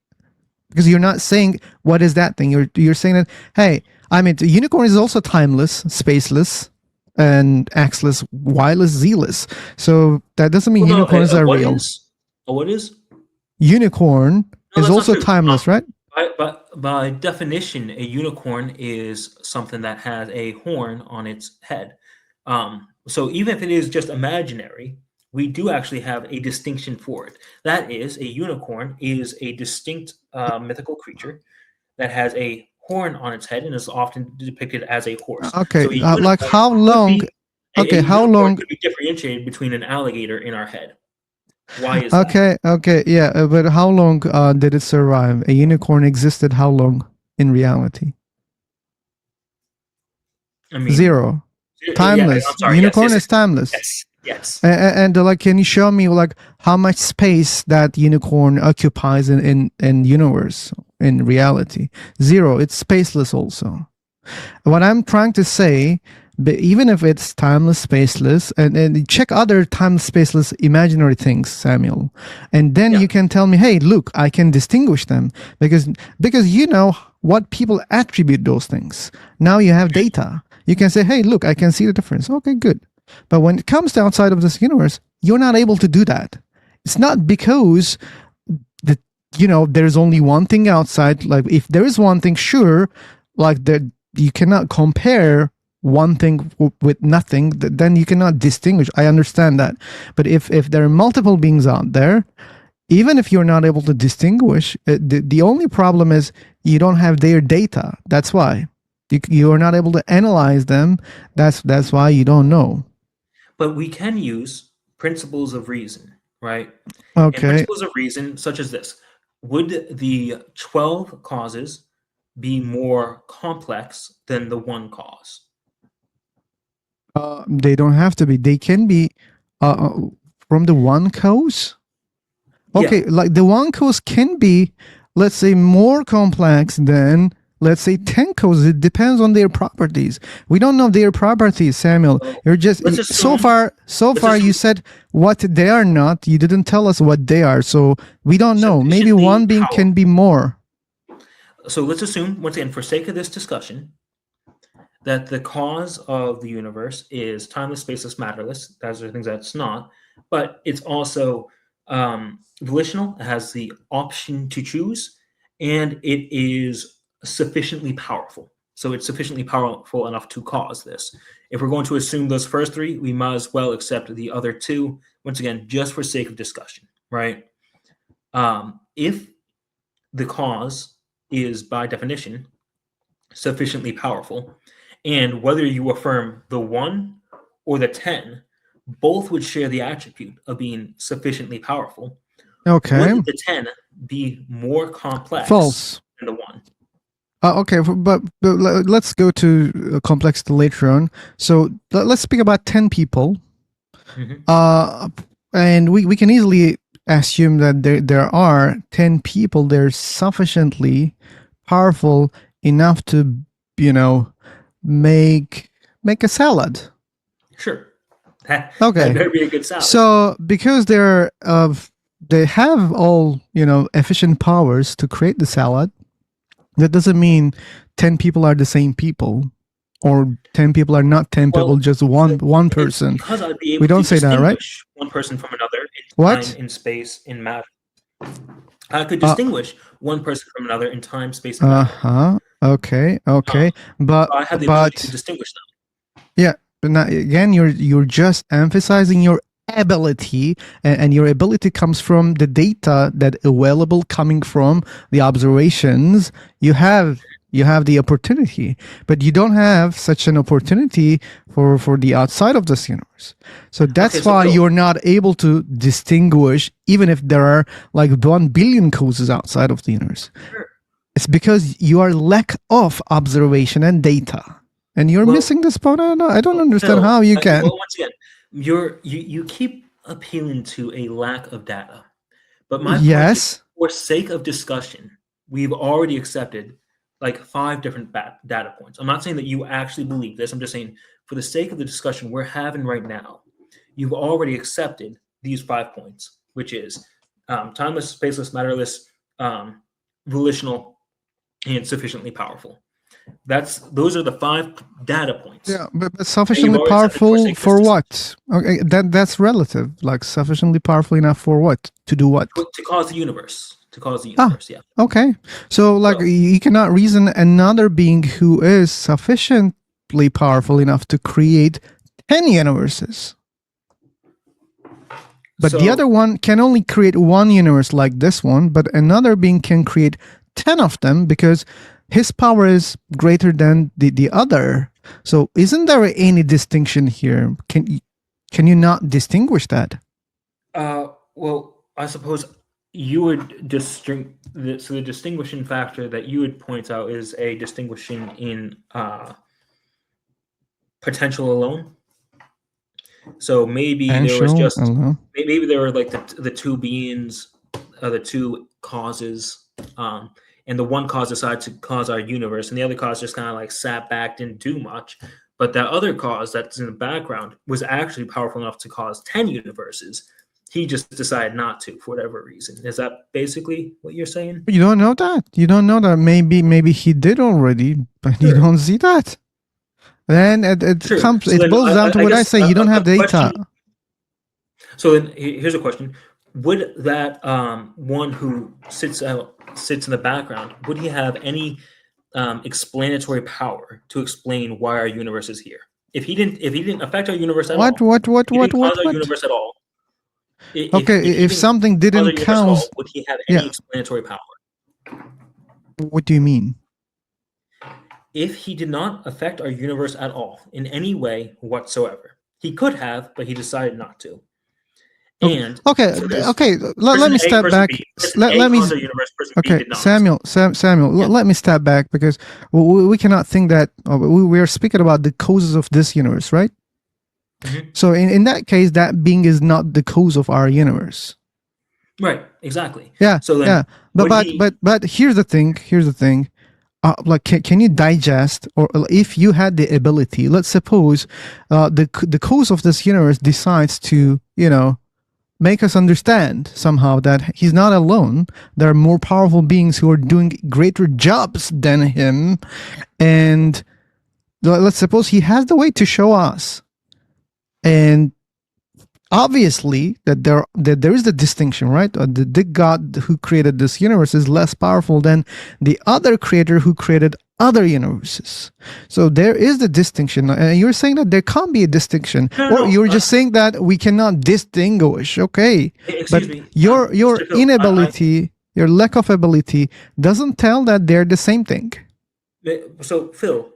Speaker 1: Because you're not saying what is that thing. You're saying that, hey, I mean, the unicorn is also timeless, spaceless, and axless, Y-less, Z-less. So that doesn't mean unicorns are
Speaker 2: what
Speaker 1: real.
Speaker 2: is? What is?
Speaker 1: Unicorn
Speaker 2: No,
Speaker 1: is
Speaker 2: that's not
Speaker 1: also
Speaker 2: true.
Speaker 1: timeless, right?
Speaker 2: By definition, a unicorn is something that has a horn on its head. So even if it is just imaginary, we do actually have a distinction for it. That is, a unicorn is a distinct mythical creature that has a horn on its head and is often depicted as a horse.
Speaker 1: Okay,
Speaker 2: So a
Speaker 1: like
Speaker 2: unicorn
Speaker 1: how
Speaker 2: could
Speaker 1: long?
Speaker 2: be
Speaker 1: Okay,
Speaker 2: a
Speaker 1: how
Speaker 2: unicorn
Speaker 1: long?
Speaker 2: could be differentiated between an alligator in our head. Why is that?
Speaker 1: Okay, yeah, but how long did it survive? A unicorn existed how long? in reality?
Speaker 2: I mean,
Speaker 1: Zero.
Speaker 2: yeah, I'm
Speaker 1: Timeless.
Speaker 2: sorry. Yes,
Speaker 1: Unicorn
Speaker 2: yes,
Speaker 1: is timeless.
Speaker 2: yes, yes.
Speaker 1: And like, can you show me like how much space that unicorn occupies in universe in reality? Zero. It's spaceless also. What I'm trying to say, but even if it's timeless, spaceless, and check other timeless, spaceless, imaginary things, Samuel, and then
Speaker 2: Yeah.
Speaker 1: you can tell me, hey, look, I can distinguish them because you know what people attribute those things. Now you have data. You can say, hey, look, I can see the difference. Okay, good. But when it comes to outside of this universe, you're not able to do that. It's not because the there's only one thing outside. Like if there is one thing, sure, like that you cannot compare one thing with nothing. Then you cannot distinguish. I understand that, but if there are multiple beings out there, even if you're not able to distinguish, the only problem is you don't have their data. That's why you are not able to analyze them. That's why you don't know.
Speaker 2: But we can use principles of reason, right? And
Speaker 1: Okay.
Speaker 2: principles of reason, such as this: would the 12 causes be more complex than the one cause?
Speaker 1: They don't have to be. They can be from the one cause. Okay,
Speaker 2: Yeah.
Speaker 1: like the one cause can be, let's say, more complex than, let's say, 10 causes. It depends on their properties. We don't know their properties, Samuel.
Speaker 2: So
Speaker 1: You're just
Speaker 2: let's
Speaker 1: so
Speaker 2: assume.
Speaker 1: far you
Speaker 2: assume-
Speaker 1: said what they are not. You didn't tell us what they are, so we don't know. Maybe
Speaker 2: Sufficiently
Speaker 1: one being can be more.
Speaker 2: So let's assume, once again, for sake of this discussion, that the cause of the universe is timeless, spaceless, matterless. Those are things that's not, but it's also volitional. It has the option to choose, and it is sufficiently powerful. So it's sufficiently powerful enough to cause this. If we're going to assume those first three, we might as well accept the other two, once again, just for sake of discussion, right? If the cause is, by definition, sufficiently powerful, and whether you affirm the 1 or the 10, both would share the attribute of being sufficiently powerful.
Speaker 1: Okay.
Speaker 2: Would the 10 be more complex
Speaker 1: False.
Speaker 2: than the 1?
Speaker 1: Okay, but let's go to complexity later on. So let's speak about 10 people. And we can easily assume that there are 10 people. They're sufficiently powerful enough to, make a salad.
Speaker 2: Sure. That
Speaker 1: Okay.
Speaker 2: better be a good salad.
Speaker 1: So because they have all, efficient powers to create the salad, that doesn't mean 10 people are the same people, or 10 people are not 10 people, just one person.
Speaker 2: Because I'd be able
Speaker 1: We don't
Speaker 2: to
Speaker 1: say that, right?
Speaker 2: distinguish one person from another in
Speaker 1: What?
Speaker 2: time, in space, in matter. I could distinguish one person from another in time, space, and matter.
Speaker 1: Okay. But
Speaker 2: I have the ability to distinguish them.
Speaker 1: Yeah, but now, again, you're just emphasizing your ability, and your ability comes from the data that available coming from the observations. You have the opportunity, but you don't have such an opportunity for the outside of this universe. So that's why you're not able to distinguish, even if there are like 1 billion causes outside of the universe.
Speaker 2: Sure.
Speaker 1: It's because you are lack of observation and data. And you're missing this point. I don't understand how you can.
Speaker 2: Well, once again, you keep appealing to a lack of data, but my point is, for sake of discussion, we've already accepted like 5 different data points. I'm not saying that you actually believe this. I'm just saying, for the sake of the discussion we're having right now, you've already accepted these 5 points, which is timeless, spaceless, matterless, volitional, and sufficiently powerful. Those are the 5 data points.
Speaker 1: Yeah, but sufficiently powerful for what? Okay, that's relative. Like sufficiently powerful enough for what? To do what?
Speaker 2: To cause the universe. Yeah.
Speaker 1: Okay. So like you cannot reason another being who is sufficiently powerful enough to create 10 universes. But the other one can only create one universe like this one, but another being can create 10 of them because his power is greater than the other. So isn't there any distinction here? Can you not distinguish that?
Speaker 2: Well, I suppose you would so the distinguishing factor that you would point out is a distinguishing in potential alone. So maybe there was
Speaker 1: Potential, I
Speaker 2: just
Speaker 1: don't know.
Speaker 2: maybe there were like the two beings, the two causes, and the one cause decided to cause our universe, and the other cause just kind of like sat back, didn't do much. But that other cause that's in the background was actually powerful enough to cause 10 universes. He just decided not to for whatever reason. Is that basically what you're saying?
Speaker 1: You don't know that. You don't know that. Maybe he did already, but you
Speaker 2: Sure.
Speaker 1: don't see that. Then it
Speaker 2: Sure.
Speaker 1: comes.
Speaker 2: So
Speaker 1: It
Speaker 2: then
Speaker 1: boils down to what I
Speaker 2: guess
Speaker 1: say. You don't have data.
Speaker 2: question. So then here's a question: would that one who sits in the background, would he have any explanatory power to explain why our universe is here? If he didn't affect our universe at all, he didn't cause our universe at all.
Speaker 1: Okay, if something didn't count,
Speaker 2: would he have any explanatory power?
Speaker 1: What do you mean?
Speaker 2: If he did not affect our universe at all in any way whatsoever, he could have, but he decided not to. And
Speaker 1: okay,
Speaker 2: so
Speaker 1: okay. Let me step back. Let me. Okay, Samuel. Let me step back because we cannot think that we are speaking about the causes of this universe, right? Mm-hmm. So in that case, that being is not the cause of our universe.
Speaker 2: Right. Exactly.
Speaker 1: Yeah.
Speaker 2: So then,
Speaker 1: but here's the thing. Like, can you digest, or if you had the ability, let's suppose the cause of this universe decides to, make us understand somehow that he's not alone. There are more powerful beings who are doing greater jobs than him. And let's suppose he has the way to show us. And obviously that there is the distinction, right? The God who created this universe is less powerful than the other creator who created other universes. So there is the distinction. And you're saying that there can't be a distinction, you're just saying that we cannot distinguish. Okay, but your inability, your lack of ability, doesn't tell that they're the same thing.
Speaker 2: So Phil,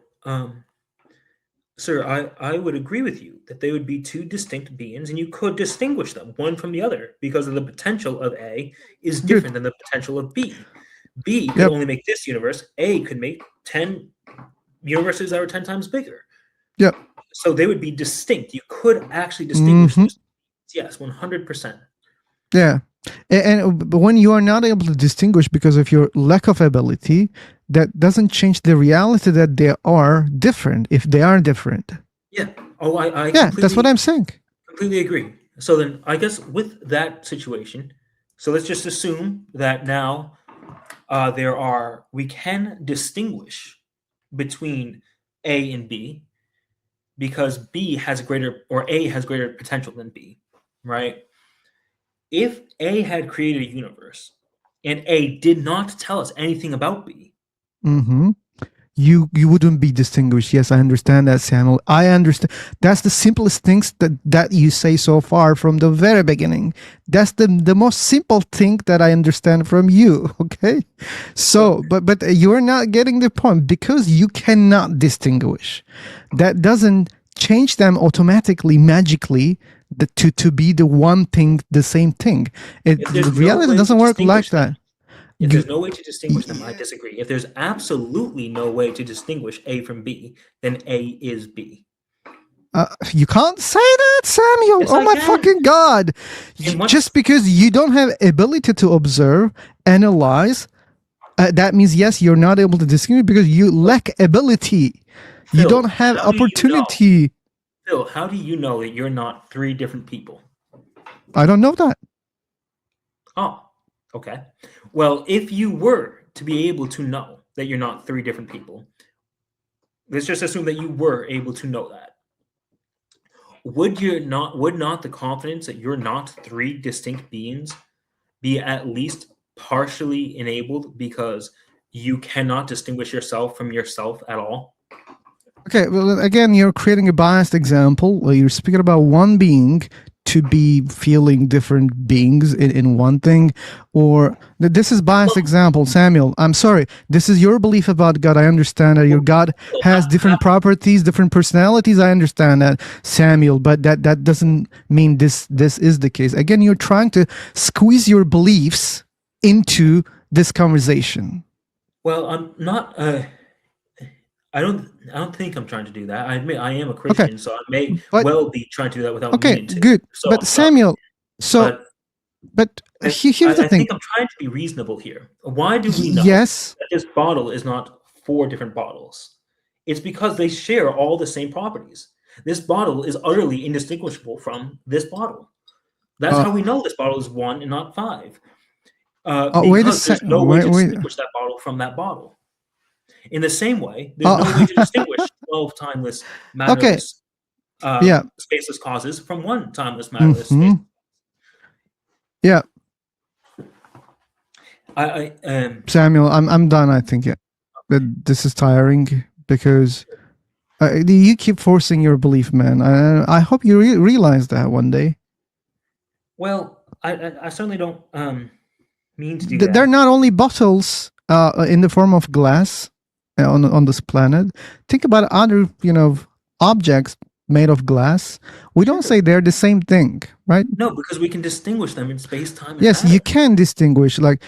Speaker 2: sir, I would agree with you that they would be two distinct beings, and you could distinguish them one from the other because of the potential of A is different than the potential of B. B could only make this universe. A could make 10 universes that are 10 times bigger.
Speaker 1: Yep.
Speaker 2: So they would be distinct. You could actually distinguish them. Yes, 100%.
Speaker 1: Yeah. And when you are not able to distinguish because of your lack of ability, that doesn't change the reality that they are different if they are different.
Speaker 2: Yeah. Oh, I
Speaker 1: that's what I'm saying.
Speaker 2: Completely agree. So then I guess with that situation, so let's just assume that now we can distinguish between A and B because B has A has greater potential than B, right? If A had created a universe and A did not tell us anything about B,
Speaker 1: you wouldn't be distinguished. Yes, I understand that, Samuel. I understand. That's the simplest things that you say so far from the very beginning. That's the most simple thing that I understand from you. Okay, so but you're not getting the point because you cannot distinguish. That doesn't change them automatically, magically, to be the one thing, the same thing. The reality doesn't work like that.
Speaker 2: If there's no way to distinguish them, I disagree. If there's absolutely no way to distinguish A from B, then A is B.
Speaker 1: You can't say that, Samuel.
Speaker 2: Yes,
Speaker 1: oh my fucking God. Just because you don't have ability to observe, analyze, that means, yes, you're not able to distinguish because you lack ability. Phil, you don't have opportunity.
Speaker 2: Phil, how do you know that you're not three different people?
Speaker 1: I don't know that.
Speaker 2: Oh, okay. Well, if you were to be able to know that you're not three different people, let's just assume that you were able to know that. Would not the confidence that you're not three distinct beings be at least partially enabled because you cannot distinguish yourself from yourself at all?
Speaker 1: Okay, well, again, you're creating a biased example. You're speaking about one being to be feeling different beings in one thing, or this is biased example, Samuel. I'm sorry. This is your belief about God. I understand that your God has different properties, different personalities. I understand that, Samuel, but that doesn't mean this is the case. Again, you're trying to squeeze your beliefs into this conversation?
Speaker 2: Well, I'm not. I don't think I'm trying to do that. I admit I am a
Speaker 1: Okay,
Speaker 2: Christian, so I may
Speaker 1: but
Speaker 2: well be trying to do that without
Speaker 1: okay,
Speaker 2: meaning to.
Speaker 1: good.
Speaker 2: So
Speaker 1: But
Speaker 2: I'm sorry,
Speaker 1: Samuel, so
Speaker 2: but
Speaker 1: but
Speaker 2: I,
Speaker 1: here's the
Speaker 2: I
Speaker 1: thing.
Speaker 2: think I'm trying to be reasonable here. Why do we know
Speaker 1: Yes,
Speaker 2: that this bottle is not four different bottles? It's because they share all the same properties. This bottle is utterly indistinguishable from this bottle. That's
Speaker 1: uh,
Speaker 2: how we know this bottle is one and not five.
Speaker 1: wait a
Speaker 2: Because there's
Speaker 1: second.
Speaker 2: no way to
Speaker 1: Wait.
Speaker 2: distinguish that bottle from that bottle. In the same way, there's no way
Speaker 1: Uh,
Speaker 2: to distinguish 12 timeless,
Speaker 1: okay,
Speaker 2: matterless,
Speaker 1: yeah.
Speaker 2: spaceless causes from one timeless, matterless,
Speaker 1: Hmm.
Speaker 2: spaceless.
Speaker 1: Yeah, Samuel, I'm done. I think that this is tiring because you keep forcing your belief, man. I hope you realize that one day.
Speaker 2: well, I certainly don't mean to do
Speaker 1: They're
Speaker 2: that.
Speaker 1: not only bottles in the form of glass on this planet. Think about other objects made of glass. We don't
Speaker 2: Sure.
Speaker 1: say they're the same thing, right?
Speaker 2: No, because we can distinguish them in space, time, and
Speaker 1: Yes, you
Speaker 2: matter.
Speaker 1: can distinguish. Like,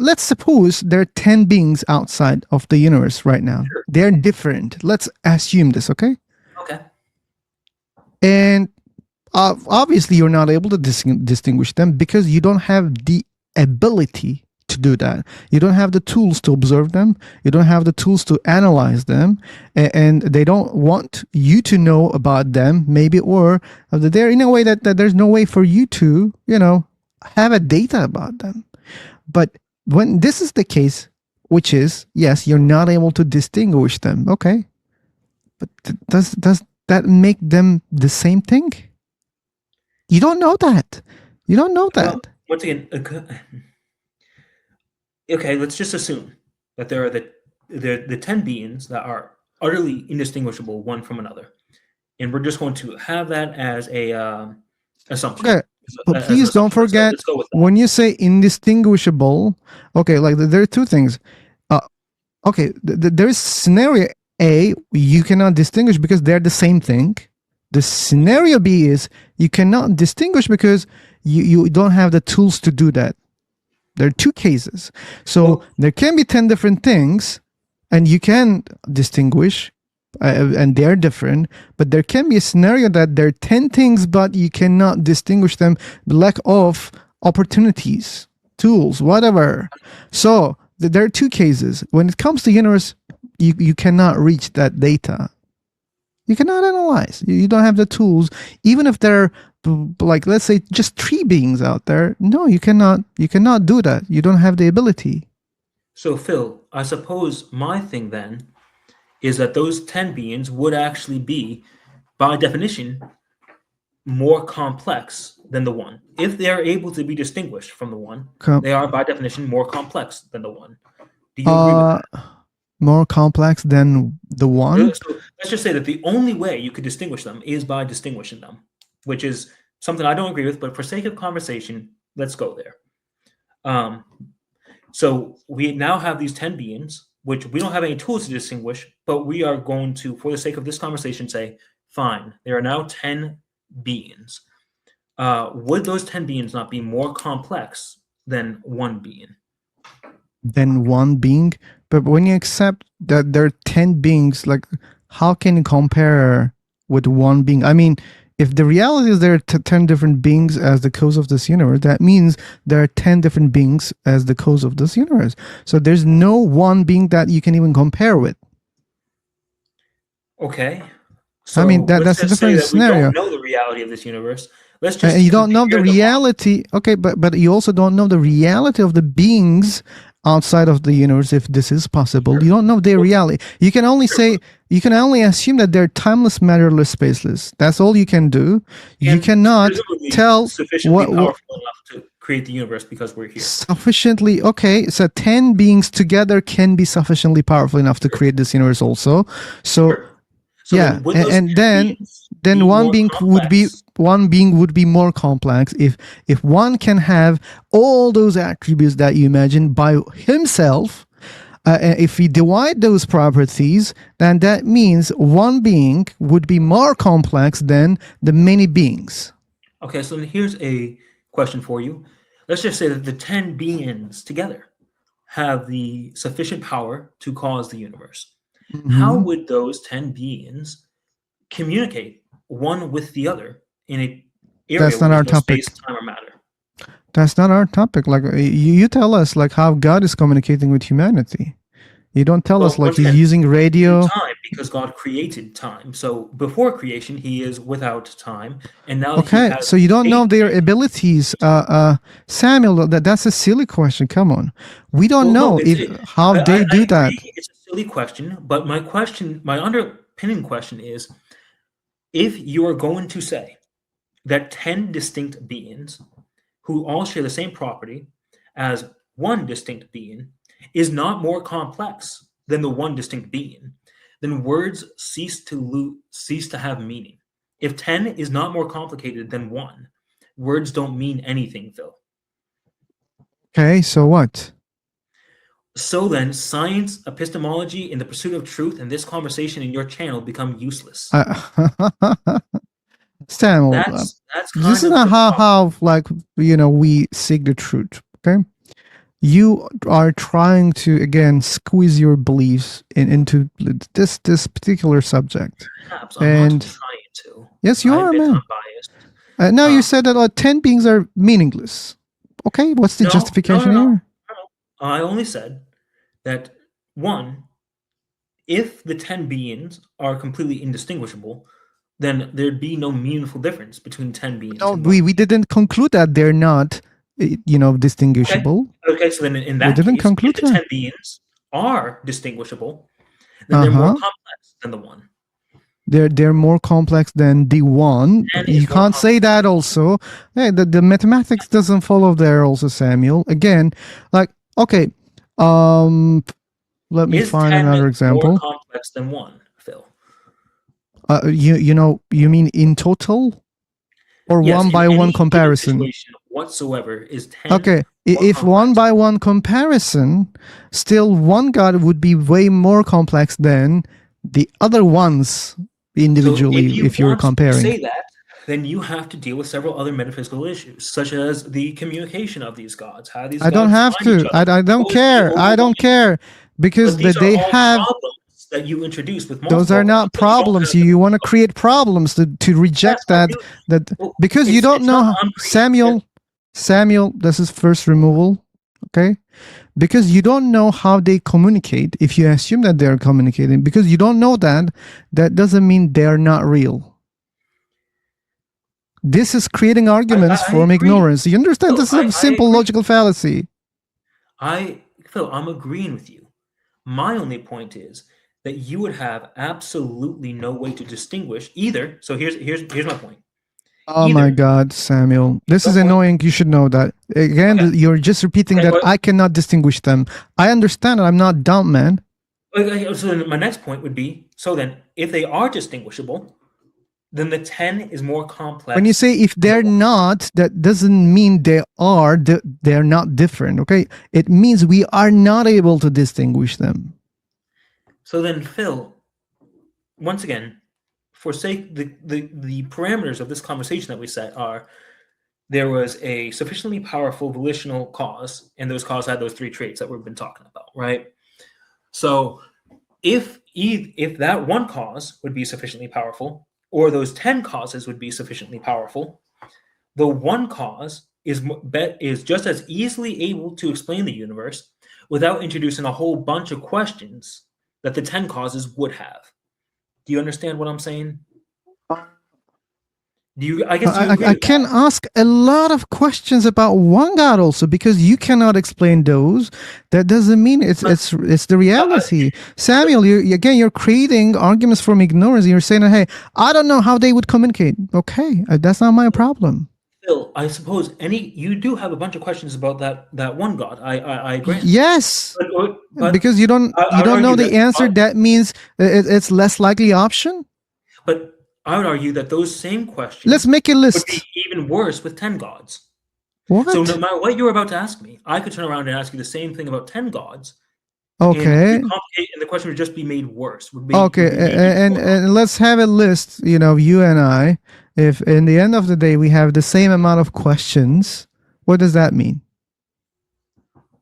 Speaker 1: let's suppose there are 10 beings outside of the universe right now.
Speaker 2: Sure.
Speaker 1: They're different. Let's assume this, okay?
Speaker 2: Okay.
Speaker 1: And obviously, you're not able to distinguish them because you don't have the ability to do that. You don't have the tools to observe them. You don't have the tools to analyze them, and they don't want you to know about them. Maybe, or they're in a way that there's no way for you to, have a data about them. But when this is the case, which is yes, you're not able to distinguish them. Okay, but does that make them the same thing? You don't know that. You don't know
Speaker 2: Well,
Speaker 1: that.
Speaker 2: once again, okay, let's just assume that there are the 10 beings that are utterly indistinguishable one from another. And we're just going to have that as a assumption.
Speaker 1: Okay, but
Speaker 2: As an
Speaker 1: please don't
Speaker 2: assumption.
Speaker 1: forget
Speaker 2: Let's go with that.
Speaker 1: when you say indistinguishable. Okay, like there are two things. Uh, okay, there is scenario A, you cannot distinguish because they're the same thing. The scenario B is you cannot distinguish because you don't have the tools to do that. There are two cases. So
Speaker 2: Well,
Speaker 1: there can be 10 different things and you can distinguish and they're different, but there can be a scenario that there are 10 things, but you cannot distinguish them, lack of opportunities, tools, whatever. So there are two cases. When it comes to universe, you cannot reach that data. You cannot analyze. You don't have the tools. Even if there are, like, let's say just 3 beings out there, no, you cannot do that. You don't have the ability.
Speaker 2: so Phil, I suppose my thing then is that those 10 beings would actually be, by definition, more complex than the one. If they are able to be distinguished from the one, they are by definition more complex than the one. Do you agree with that?
Speaker 1: More complex than the one.
Speaker 2: So let's just say that the only way you could distinguish them is by distinguishing them, which is something I don't agree with, but for sake of conversation, let's go there. So we now have these 10 beings, which we don't have any tools to distinguish, but we are going to, for the sake of this conversation, say, fine, there are now 10 beings. Would those 10 beings not be more complex than one being?
Speaker 1: Than one being? But when you accept that there are 10 beings, like, how can you compare with one being? I mean, if the reality is there are 10 different beings as the cause of this universe, that means there are 10 different beings as the cause of this universe. So there's no one being that you can even compare with.
Speaker 2: Okay. So
Speaker 1: I mean,
Speaker 2: let's
Speaker 1: that's a
Speaker 2: just say
Speaker 1: different
Speaker 2: that we
Speaker 1: scenario.
Speaker 2: don't know the reality of this universe. Let's
Speaker 1: And
Speaker 2: just
Speaker 1: you don't know the
Speaker 2: compare the model.
Speaker 1: reality. Okay, but you also don't know the reality of the beings outside of the universe, if this is possible.
Speaker 2: Sure.
Speaker 1: You don't know their
Speaker 2: Well,
Speaker 1: reality. You can only
Speaker 2: sure,
Speaker 1: say, you can only assume that they're timeless, matterless, spaceless. That's all you can do. You
Speaker 2: and
Speaker 1: cannot
Speaker 2: presumably
Speaker 1: tell
Speaker 2: sufficiently
Speaker 1: what
Speaker 2: powerful enough to create the universe because we're here.
Speaker 1: sufficiently. Okay, so 10 beings together can be sufficiently powerful enough to create this universe also. So
Speaker 2: Sure. So
Speaker 1: yeah,
Speaker 2: then would those
Speaker 1: and
Speaker 2: 10 beings
Speaker 1: then
Speaker 2: be
Speaker 1: one
Speaker 2: more
Speaker 1: being
Speaker 2: complex?
Speaker 1: would be more complex if one can have all those attributes that you imagine by himself. If we divide those properties, then that means one being would be more complex than the many beings.
Speaker 2: Okay, so then here's a question for you. let's just say that the 10 beings together have the sufficient power to cause the universe. How
Speaker 1: Mhm.
Speaker 2: would those 10 beings communicate one with the other in an area
Speaker 1: That's
Speaker 2: where
Speaker 1: not
Speaker 2: there's
Speaker 1: our
Speaker 2: no space,
Speaker 1: topic.
Speaker 2: time, or matter?
Speaker 1: That's not our topic. Like you tell us like how God is communicating with humanity. You don't tell us
Speaker 2: Well,
Speaker 1: like
Speaker 2: once
Speaker 1: he's
Speaker 2: again,
Speaker 1: using
Speaker 2: in
Speaker 1: radio.
Speaker 2: time, because God created time. So before creation, he is without time, and now that he
Speaker 1: Okay,
Speaker 2: has
Speaker 1: so you don't
Speaker 2: made
Speaker 1: know their
Speaker 2: things.
Speaker 1: abilities, Samuel. That's a silly question. Come on, we don't
Speaker 2: Well, no,
Speaker 1: know if how they
Speaker 2: I
Speaker 1: do that.
Speaker 2: agree. It's a silly question, but my underpinning question is, if you are going to say that 10 distinct beings who all share the same property as one distinct being is not more complex than the one distinct being, then words cease to have meaning. If 10 is not more complicated than one, words don't mean anything, Phil.
Speaker 1: Okay, so what?
Speaker 2: So then, science, epistemology, and the pursuit of truth and this conversation in your channel become useless.
Speaker 1: Samuel,
Speaker 2: That's
Speaker 1: this
Speaker 2: kind
Speaker 1: is
Speaker 2: of
Speaker 1: not
Speaker 2: the problem.
Speaker 1: how like we seek the truth. Okay, you are trying to again squeeze your beliefs into this particular subject,
Speaker 2: Perhaps I'm not
Speaker 1: and
Speaker 2: trying to.
Speaker 1: yes, you
Speaker 2: I
Speaker 1: are,
Speaker 2: admit
Speaker 1: man.
Speaker 2: I'm biased.
Speaker 1: Now you
Speaker 2: Um,
Speaker 1: said that 10 beings are meaningless. Okay, what's the
Speaker 2: no, no,
Speaker 1: justification
Speaker 2: no, no,
Speaker 1: here?
Speaker 2: no. I only said that one, if the 10 beings are completely indistinguishable, then there'd be no meaningful difference between 10 beings
Speaker 1: No,
Speaker 2: and one.
Speaker 1: we didn't conclude that they're not,
Speaker 2: Okay.
Speaker 1: distinguishable.
Speaker 2: Okay, so then in
Speaker 1: We
Speaker 2: that
Speaker 1: didn't
Speaker 2: case, if
Speaker 1: conclude
Speaker 2: the
Speaker 1: that.
Speaker 2: 10 beings are distinguishable, then
Speaker 1: Uh
Speaker 2: they're more
Speaker 1: huh.
Speaker 2: complex than the one.
Speaker 1: They're more complex than the one.
Speaker 2: 10
Speaker 1: You
Speaker 2: is more
Speaker 1: can't say
Speaker 2: complex
Speaker 1: that
Speaker 2: than
Speaker 1: also. Hey, the mathematics doesn't follow there also, Samuel. Again, like okay, um, let me
Speaker 2: is
Speaker 1: find
Speaker 2: 10
Speaker 1: another
Speaker 2: more
Speaker 1: example.
Speaker 2: complex than one, Phil?
Speaker 1: You mean in total or
Speaker 2: Yes,
Speaker 1: one
Speaker 2: in
Speaker 1: by one
Speaker 2: any given
Speaker 1: comparison?
Speaker 2: situation whatsoever, is 10
Speaker 1: Okay,
Speaker 2: more
Speaker 1: if one
Speaker 2: complex?
Speaker 1: by one comparison, still one god would be way more complex than the other ones
Speaker 2: So
Speaker 1: individually
Speaker 2: if you
Speaker 1: if you're
Speaker 2: want to
Speaker 1: comparing.
Speaker 2: say that, then you have to deal with several other metaphysical issues, such as the communication of these gods, how these
Speaker 1: I don't
Speaker 2: gods
Speaker 1: have
Speaker 2: find each
Speaker 1: to.
Speaker 2: other,
Speaker 1: I don't
Speaker 2: what would be
Speaker 1: care. I don't
Speaker 2: overwhelming.
Speaker 1: care
Speaker 2: But
Speaker 1: because
Speaker 2: these are
Speaker 1: they
Speaker 2: all
Speaker 1: have
Speaker 2: problems that you introduce with
Speaker 1: those
Speaker 2: multiple
Speaker 1: are
Speaker 2: gods
Speaker 1: not
Speaker 2: that you don't
Speaker 1: problems.
Speaker 2: have the
Speaker 1: You want to
Speaker 2: of.
Speaker 1: create problems to
Speaker 2: Yes,
Speaker 1: reject
Speaker 2: I
Speaker 1: that
Speaker 2: do.
Speaker 1: that
Speaker 2: Well,
Speaker 1: because you don't
Speaker 2: it's not
Speaker 1: know
Speaker 2: that I'm creating it.
Speaker 1: Samuel, this is first removal. Okay, because you don't know how they communicate. If you assume that they're communicating because you don't know that, that doesn't mean they're not real. This is creating arguments
Speaker 2: I
Speaker 1: from
Speaker 2: agree.
Speaker 1: ignorance. You understand,
Speaker 2: Phil,
Speaker 1: this is a
Speaker 2: I
Speaker 1: simple
Speaker 2: agree.
Speaker 1: logical fallacy.
Speaker 2: Phil, I'm agreeing with you. My only point is that you would have absolutely no way to distinguish either. So here's my point.
Speaker 1: Oh my
Speaker 2: Either
Speaker 1: god, Samuel, this
Speaker 2: the
Speaker 1: is
Speaker 2: point.
Speaker 1: annoying. You should know that. Again,
Speaker 2: Okay.
Speaker 1: you're just repeating
Speaker 2: Okay.
Speaker 1: that I cannot distinguish them. I understand. I'm not dumb, man.
Speaker 2: So then my next point would be, so then if they are distinguishable, then the 10 is more
Speaker 1: When you
Speaker 2: complex
Speaker 1: say if
Speaker 2: than the
Speaker 1: they're
Speaker 2: one.
Speaker 1: not, that doesn't mean they are. They're not different. Okay, it means we are not able to distinguish them.
Speaker 2: So then, Phil, once again, forsake the parameters of this conversation that we set are there was a sufficiently powerful volitional cause, and those cause had those three traits that we've been talking about, right? So if that one cause would be sufficiently powerful, or those 10 causes would be sufficiently powerful, the one cause is just as easily able to explain the universe without introducing a whole bunch of questions that the 10 causes would have. Do you understand what I'm saying? I guess you agree
Speaker 1: I
Speaker 2: with
Speaker 1: can
Speaker 2: that.
Speaker 1: ask a lot of questions about one God also because you cannot explain those. That doesn't mean
Speaker 2: But,
Speaker 1: it's the reality.
Speaker 2: but
Speaker 1: Samuel, you're creating arguments from ignorance. You're saying, hey, I don't know how they would communicate. Okay, that's not my problem.
Speaker 2: Phil, I suppose you do have a bunch of questions about that one God. I grant.
Speaker 1: Yes,
Speaker 2: But
Speaker 1: because
Speaker 2: I
Speaker 1: you
Speaker 2: would
Speaker 1: don't know
Speaker 2: argue
Speaker 1: the
Speaker 2: that
Speaker 1: answer. That means it's less likely option.
Speaker 2: but I would argue that those same
Speaker 1: Let's
Speaker 2: questions
Speaker 1: make a
Speaker 2: would be
Speaker 1: list.
Speaker 2: even worse with 10 gods. So no
Speaker 1: What?
Speaker 2: matter what you were about to ask me, I could turn around and ask you the same thing about 10 gods, and
Speaker 1: Okay.
Speaker 2: the question would just be made worse.
Speaker 1: Okay,
Speaker 2: Would be made even more
Speaker 1: and let's have a list. You and I. If in the end of the day we have the same amount of questions, What does that mean?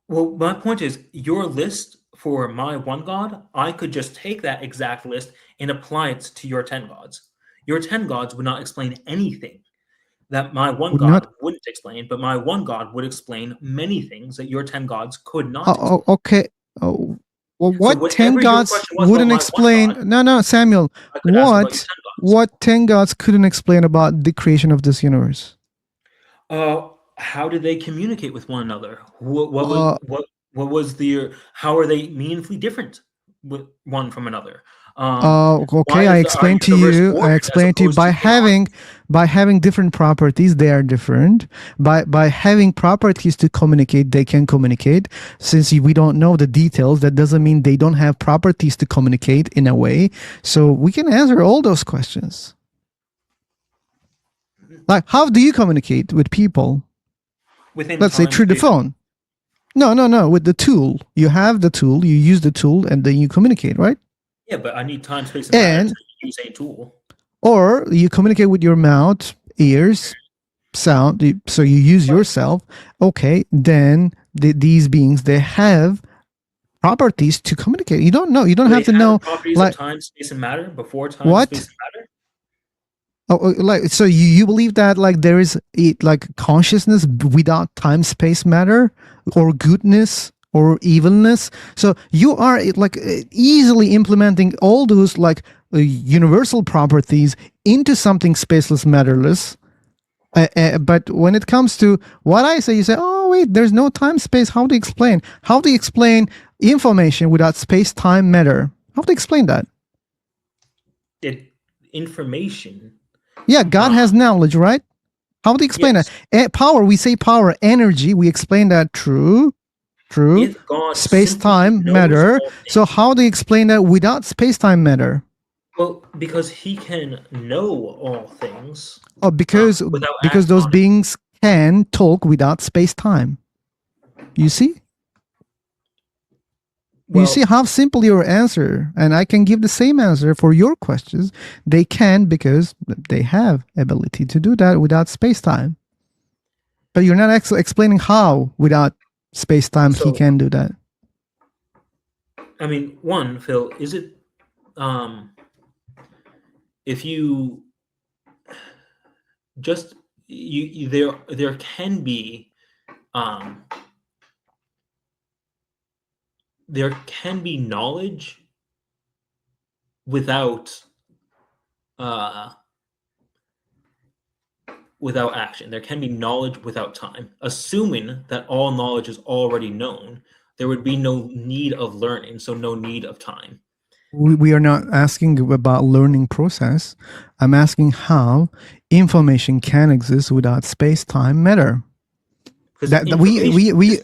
Speaker 2: Well, my point is, your list for my one god, I could just take that exact list and apply it to your 10 gods. Your 10 gods would not explain anything that my one
Speaker 1: Would not.
Speaker 2: god wouldn't explain, but my one god would explain many things that your 10 gods could not
Speaker 1: Oh,
Speaker 2: explain.
Speaker 1: okay. Oh, well,
Speaker 2: So
Speaker 1: what 10
Speaker 2: whatever your
Speaker 1: gods
Speaker 2: question was about
Speaker 1: wouldn't
Speaker 2: my one
Speaker 1: explain?
Speaker 2: god,
Speaker 1: No, Samuel.
Speaker 2: I could ask about your 10 gods.
Speaker 1: What 10 gods couldn't explain about the creation of this universe?
Speaker 2: How did they communicate with one another?
Speaker 1: Uh,
Speaker 2: What was the how are they meaningfully different with one from another? Why
Speaker 1: okay, I
Speaker 2: is our
Speaker 1: explained to
Speaker 2: universe
Speaker 1: you. I
Speaker 2: orbit as
Speaker 1: explained to you
Speaker 2: opposed to chaotic?
Speaker 1: by having different properties, they are different. By having properties to communicate, they can communicate. Since we don't know the details, that doesn't mean they don't have properties to communicate in a way. So we can answer all those questions. Like, how do you communicate with people?
Speaker 2: Within
Speaker 1: Let's say
Speaker 2: time,
Speaker 1: through the
Speaker 2: space,
Speaker 1: phone. No, with the tool. You have the tool, you use the tool, and then you communicate, right?
Speaker 2: yeah, but I need time, space, and matter
Speaker 1: And
Speaker 2: to use a tool.
Speaker 1: or you communicate with your mouth, ears, sound. So you use yourself. Okay, then these beings, they have properties to communicate. You don't know. You don't
Speaker 2: Do
Speaker 1: have
Speaker 2: they
Speaker 1: to
Speaker 2: have the
Speaker 1: know
Speaker 2: properties of
Speaker 1: like
Speaker 2: time, space, and matter before time,
Speaker 1: what.
Speaker 2: space, and matter?
Speaker 1: Like, so you believe that like there is like consciousness without time, space, matter, or goodness or evilness. So you are like easily implementing all those like universal properties into something spaceless, matterless. But when it comes to what I say, you say, "Oh wait, there's no time, space. How do you explain? How do you explain information without space, time, matter? How do you explain that?"
Speaker 2: Information.
Speaker 1: Yeah, God has knowledge, right? How do you explain
Speaker 2: Yes.
Speaker 1: that? Power, we say power, energy, we explain that true,
Speaker 2: If God
Speaker 1: space,
Speaker 2: simply
Speaker 1: time,
Speaker 2: knows
Speaker 1: matter.
Speaker 2: all
Speaker 1: So
Speaker 2: things,
Speaker 1: how do you explain that without space, time, matter?
Speaker 2: well, because he can know all things
Speaker 1: Oh, because
Speaker 2: without
Speaker 1: because
Speaker 2: acting
Speaker 1: those
Speaker 2: on it.
Speaker 1: beings can talk without space, time. You see? You see
Speaker 2: Well,
Speaker 1: how simple your answer, and I can give the same answer for your questions. They can because they have ability to do that without space time. But you're not explaining how without space time he
Speaker 2: so
Speaker 1: can do that.
Speaker 2: I mean, one, Phil, is it um if you just you there can be um there can be knowledge without uh without action. There can be knowledge without time. Assuming that all knowledge is already known, there would be no need of learning, so no need of time.
Speaker 1: We are not asking about learning process. I'm asking how information can exist without space, time, matter.
Speaker 2: Because
Speaker 1: That we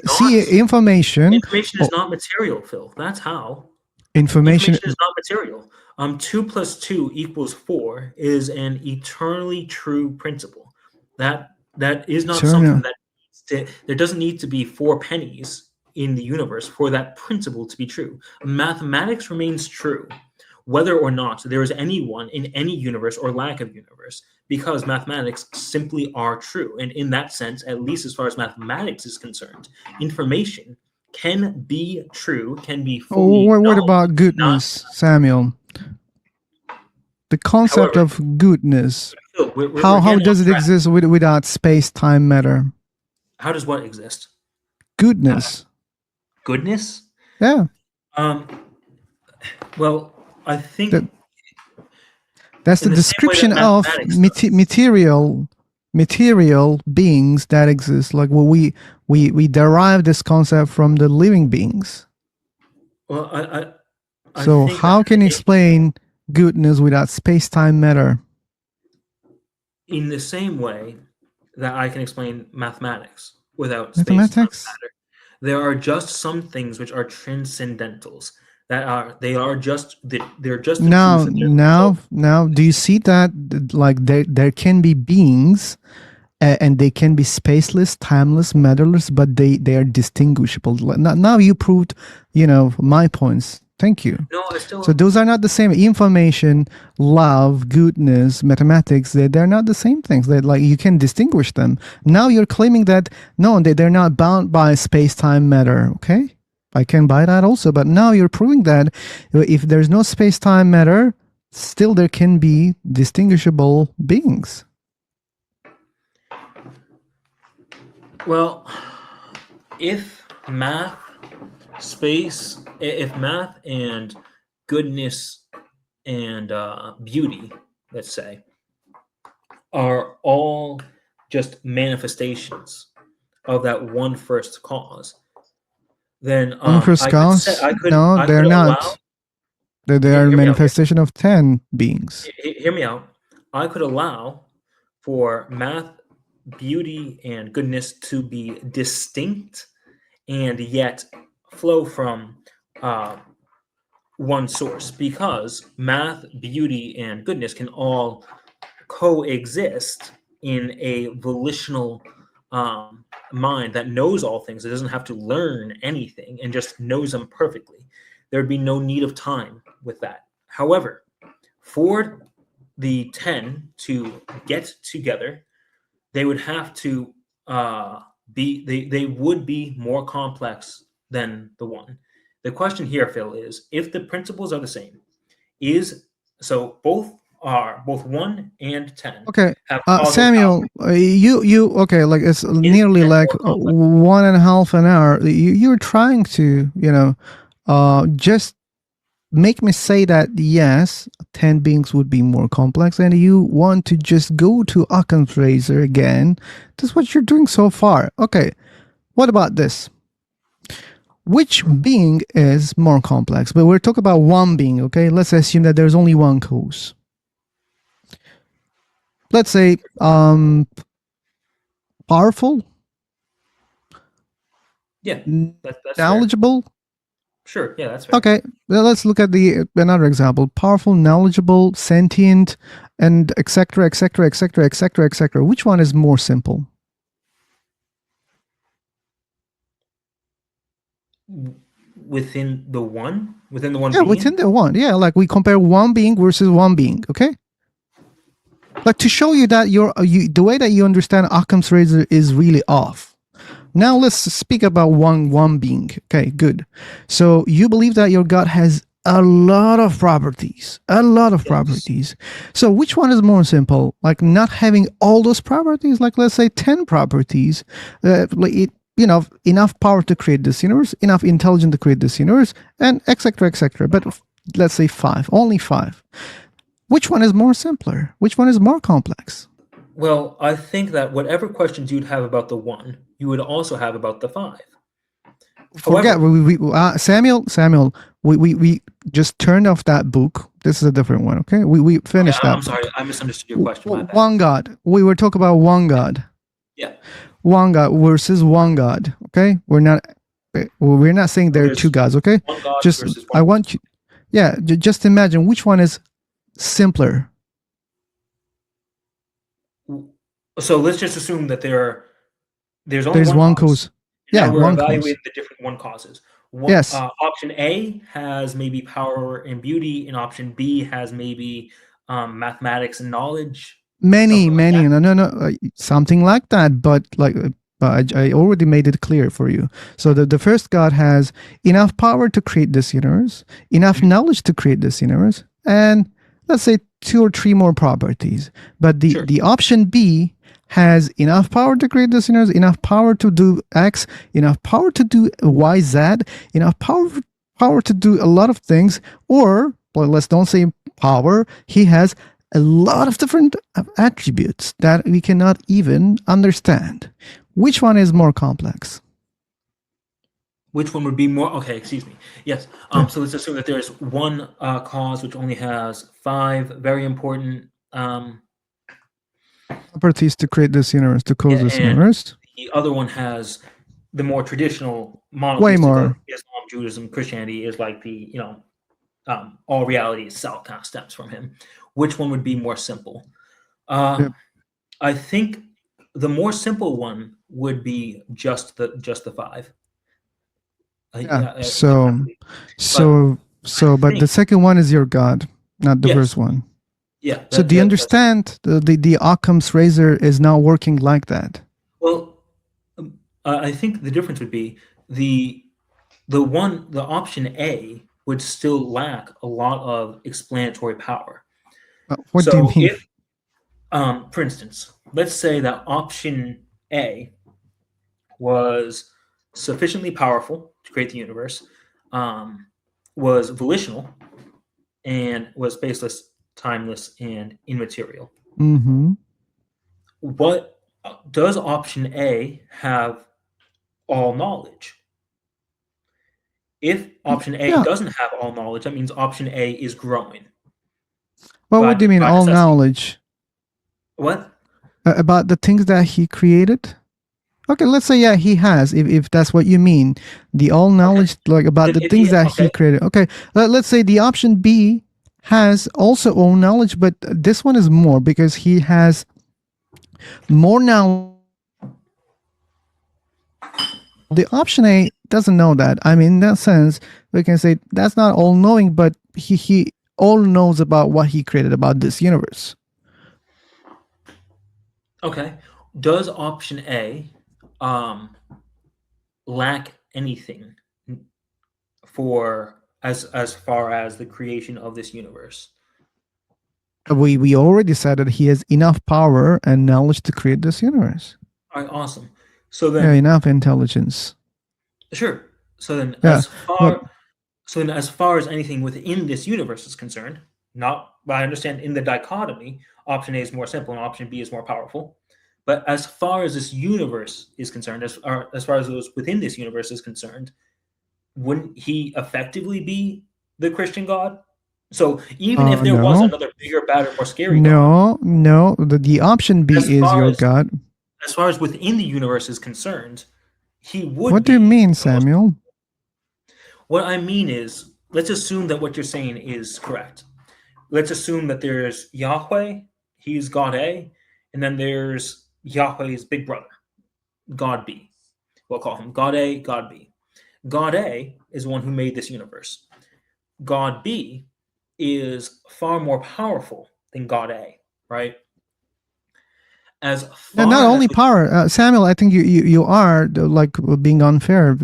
Speaker 1: see information.
Speaker 2: information is
Speaker 1: Oh,
Speaker 2: not material, Phil. That's how.
Speaker 1: information.
Speaker 2: Information is not material. 2 + 2 = 4 is an eternally true principle. That is not something
Speaker 1: Eternal.
Speaker 2: that there doesn't need to be 4 pennies in the universe for that principle to be true. Mathematics remains true, whether or not there is anyone in any universe or lack of universe, because mathematics simply are true. And in that sense, at least as far as mathematics is concerned, information can be true, can be
Speaker 1: Oh,
Speaker 2: fully
Speaker 1: what
Speaker 2: known,
Speaker 1: about
Speaker 2: not
Speaker 1: goodness, Samuel? The concept
Speaker 2: however.
Speaker 1: of goodness.
Speaker 2: Phil, we're
Speaker 1: How
Speaker 2: getting off
Speaker 1: does it
Speaker 2: track.
Speaker 1: exist without space, time, matter?
Speaker 2: How does what exist?
Speaker 1: Goodness.
Speaker 2: Goodness?
Speaker 1: Yeah.
Speaker 2: Um, well, I think
Speaker 1: That that's the
Speaker 2: in the same way that
Speaker 1: description of
Speaker 2: mathematics does.
Speaker 1: material beings that exist. Like we derive this concept from the living beings.
Speaker 2: Well, I
Speaker 1: So
Speaker 2: think that
Speaker 1: how can you explain goodness without space, time, matter?
Speaker 2: in the same way that I can explain mathematics without space, time,
Speaker 1: Mathematics.
Speaker 2: matter, there are just some things which are transcendentals. They're just the truth.
Speaker 1: Now, do you see that like there can be beings and they can be spaceless, timeless, matterless, but they are distinguishable. Now you proved, my points. Thank you.
Speaker 2: No, I
Speaker 1: So
Speaker 2: still.
Speaker 1: those are not the same. Information, love, goodness, mathematics, they're not the same things. They like you can distinguish them. Now you're claiming that no, they're not bound by space-time matter. Okay, I can buy that also. But now you're proving that if there's no space-time matter, still there can be distinguishable beings.
Speaker 2: Well, if math, if math and goodness and beauty, let's say, are all just manifestations of that one first cause, then
Speaker 1: One first cause? No,
Speaker 2: I
Speaker 1: they're
Speaker 2: could allow.
Speaker 1: not. They are a
Speaker 2: Hear me out.
Speaker 1: manifestation of 10 beings.
Speaker 2: Hear me out. I could allow for math, beauty, and goodness to be distinct and yet flow from one source, because math, beauty, and goodness can all coexist in a volitional mind that knows all things. It doesn't have to learn anything and just knows them perfectly. There'd be no need of time with that. However, for the 10 to get together, they would have to they would be more complex than the one. The question here, Phil, is if the principles are the same, both 1 and 10
Speaker 1: Okay,
Speaker 2: have causal
Speaker 1: Samuel,
Speaker 2: power.
Speaker 1: you okay? Like it's
Speaker 2: Is
Speaker 1: nearly
Speaker 2: 10
Speaker 1: like
Speaker 2: more complex?
Speaker 1: 1.5 an hour. You're trying to, just make me say that yes, 10 beings would be more complex, and you want to just go to Occam's razor again. That's what you're doing so far. Okay, what about this? Which being is more complex? But we're talking about one being, okay? Let's assume that there's only one cause. Let's say powerful,
Speaker 2: Yeah, that's fair.
Speaker 1: knowledgeable.
Speaker 2: Sure, yeah, that's fair.
Speaker 1: Okay, well, let's look at another example: powerful, knowledgeable, sentient, and etc., etc., etc., etc., etc. Which one is more simple?
Speaker 2: Within the one
Speaker 1: Yeah,
Speaker 2: being.
Speaker 1: within the one. Yeah, like we compare one being versus one being. Okay, like to show you that the way that you understand Occam's razor is really off. Now let's speak about one being. Okay, good. So you believe that your God has a lot of properties, a lot of
Speaker 2: Yes.
Speaker 1: properties. So which one is more simple? Like not having all those properties, like let's say 10 properties, enough power to create this universe, enough intelligence to create this universe, and etc. etc. But let's say 5, only 5. Which one is more simpler? Which one is more complex?
Speaker 2: Well, I think that whatever questions you'd have about the one, you would also have about the 5.
Speaker 1: Forget
Speaker 2: However,
Speaker 1: Samuel. We just turned off that book. This is a different one. Okay, we finished that.
Speaker 2: I'm sorry, I misunderstood your question. My bad.
Speaker 1: One God. We were talking about one God.
Speaker 2: Yeah.
Speaker 1: One God versus one God. Okay, we're not saying there are two gods. Okay,
Speaker 2: one God
Speaker 1: just
Speaker 2: versus
Speaker 1: I
Speaker 2: one.
Speaker 1: want you. Yeah, just imagine which one is simpler.
Speaker 2: So let's just assume that there's only
Speaker 1: There's one cause. Yeah,
Speaker 2: now we're
Speaker 1: one
Speaker 2: evaluating
Speaker 1: cause.
Speaker 2: the different one causes.
Speaker 1: Yes.
Speaker 2: Option A has maybe power and beauty, and option B has maybe mathematics and knowledge.
Speaker 1: Many,
Speaker 2: something like
Speaker 1: many,
Speaker 2: that.
Speaker 1: no, something like that. But I already made it clear for you. So the first God has enough power to create this universe, enough knowledge to create this universe, and let's say 2 or 3 more properties. But
Speaker 2: Sure.
Speaker 1: the option B has enough power to create this universe, enough power to do X, enough power to do Y, Z, enough power to do a lot of things. Or, well, let's don't say power. He has a lot of different attributes that we cannot even understand. Which one is more complex?
Speaker 2: Which one would be more? Okay, excuse me. Yes. So let's assume that there's one cause which only has 5 very important
Speaker 1: properties to create this universe, to cause this
Speaker 2: and
Speaker 1: universe.
Speaker 2: the other one has the more traditional
Speaker 1: Way
Speaker 2: monotheistic,
Speaker 1: more.
Speaker 2: like Islam, Judaism, Christianity is like the all reality itself kind of stems from him. Which one would be more simple?
Speaker 1: Yep.
Speaker 2: I think the more simple one would be just the 5.
Speaker 1: Yeah. So
Speaker 2: I
Speaker 1: So, but the
Speaker 2: think
Speaker 1: second one is your God, not the
Speaker 2: yes,
Speaker 1: first one.
Speaker 2: yeah.
Speaker 1: So, do you
Speaker 2: That's
Speaker 1: understand the Occam's razor is not working like that?
Speaker 2: well. I think the difference would be the the option A would still lack a lot of explanatory power.
Speaker 1: What do you
Speaker 2: So
Speaker 1: mean?
Speaker 2: if, for instance, let's say that option A was sufficiently powerful to create the universe, um, was volitional, and was spaceless, timeless, and immaterial.
Speaker 1: Mm-hmm.
Speaker 2: What does option A have all knowledge? If option A
Speaker 1: Yeah.
Speaker 2: doesn't have all knowledge, that means option A is growing
Speaker 1: Well, what do you mean
Speaker 2: by
Speaker 1: all
Speaker 2: necessity.
Speaker 1: knowledge
Speaker 2: What?
Speaker 1: about the things that he created? Okay, let's say yeah, he has. If that's what you mean, the all
Speaker 2: Okay.
Speaker 1: knowledge like about
Speaker 2: Then
Speaker 1: the
Speaker 2: if
Speaker 1: things
Speaker 2: he
Speaker 1: that he
Speaker 2: okay,
Speaker 1: created. Okay, let's say the option B has also all knowledge, but this one is more because he has more knowledge. The option A doesn't know that. I mean, in that sense, we can say that's not all knowing, but he all knows about what he created about this universe.
Speaker 2: okay. Does option A um, lack anything for as far as the creation of this universe?
Speaker 1: We already said that he has enough power and knowledge to create this universe.
Speaker 2: All right, awesome. So
Speaker 1: Yeah,
Speaker 2: then,
Speaker 1: enough intelligence.
Speaker 2: sure. So then,
Speaker 1: Yeah, but
Speaker 2: as far as anything within this universe is concerned, not, but I understand in the dichotomy, option A is more simple and option B is more powerful. But as far as this universe is concerned, as far as those within this universe is concerned, wouldn't he effectively be the Christian God? So even if there was
Speaker 1: no,
Speaker 2: another bigger, badder, more scary God,
Speaker 1: no. The option
Speaker 2: as
Speaker 1: B is
Speaker 2: far
Speaker 1: your
Speaker 2: as
Speaker 1: God.
Speaker 2: within the universe is concerned, he would
Speaker 1: What do you
Speaker 2: be
Speaker 1: mean,
Speaker 2: the most.
Speaker 1: Samuel?
Speaker 2: What I mean is, let's assume that what you're saying is correct. Let's assume that there's Yahweh, he's God A, and then there's Yahweh's big brother, God B. We'll call him God A, God B. God A is the one who made this universe. God B is far more powerful than God A, right? As
Speaker 1: No, not
Speaker 2: far as
Speaker 1: only power, Samuel. I think you are like being unfair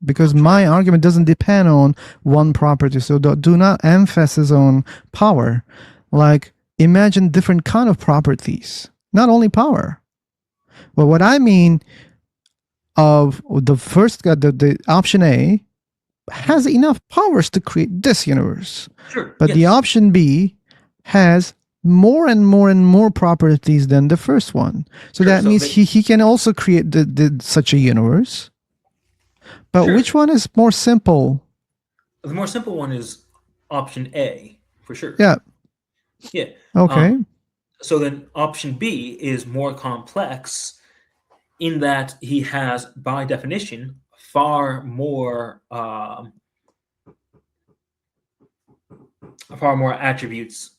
Speaker 1: because
Speaker 2: I'm trying,
Speaker 1: my argument doesn't depend on one property. So do not emphasis on power. Like imagine different kind of properties, not only power. Well, what I mean of the first the option A has enough powers to create this universe,
Speaker 2: sure,
Speaker 1: but the
Speaker 2: yes,
Speaker 1: option B has more and more and more properties than the first one. So
Speaker 2: sure.
Speaker 1: that
Speaker 2: So
Speaker 1: means
Speaker 2: they,
Speaker 1: he can also create such a universe. But which
Speaker 2: sure.
Speaker 1: one is more simple?
Speaker 2: The more simple one is option A for sure.
Speaker 1: Yeah.
Speaker 2: Yeah. Um,
Speaker 1: Okay.
Speaker 2: so then option B is more complex in that he has, by definition, far more attributes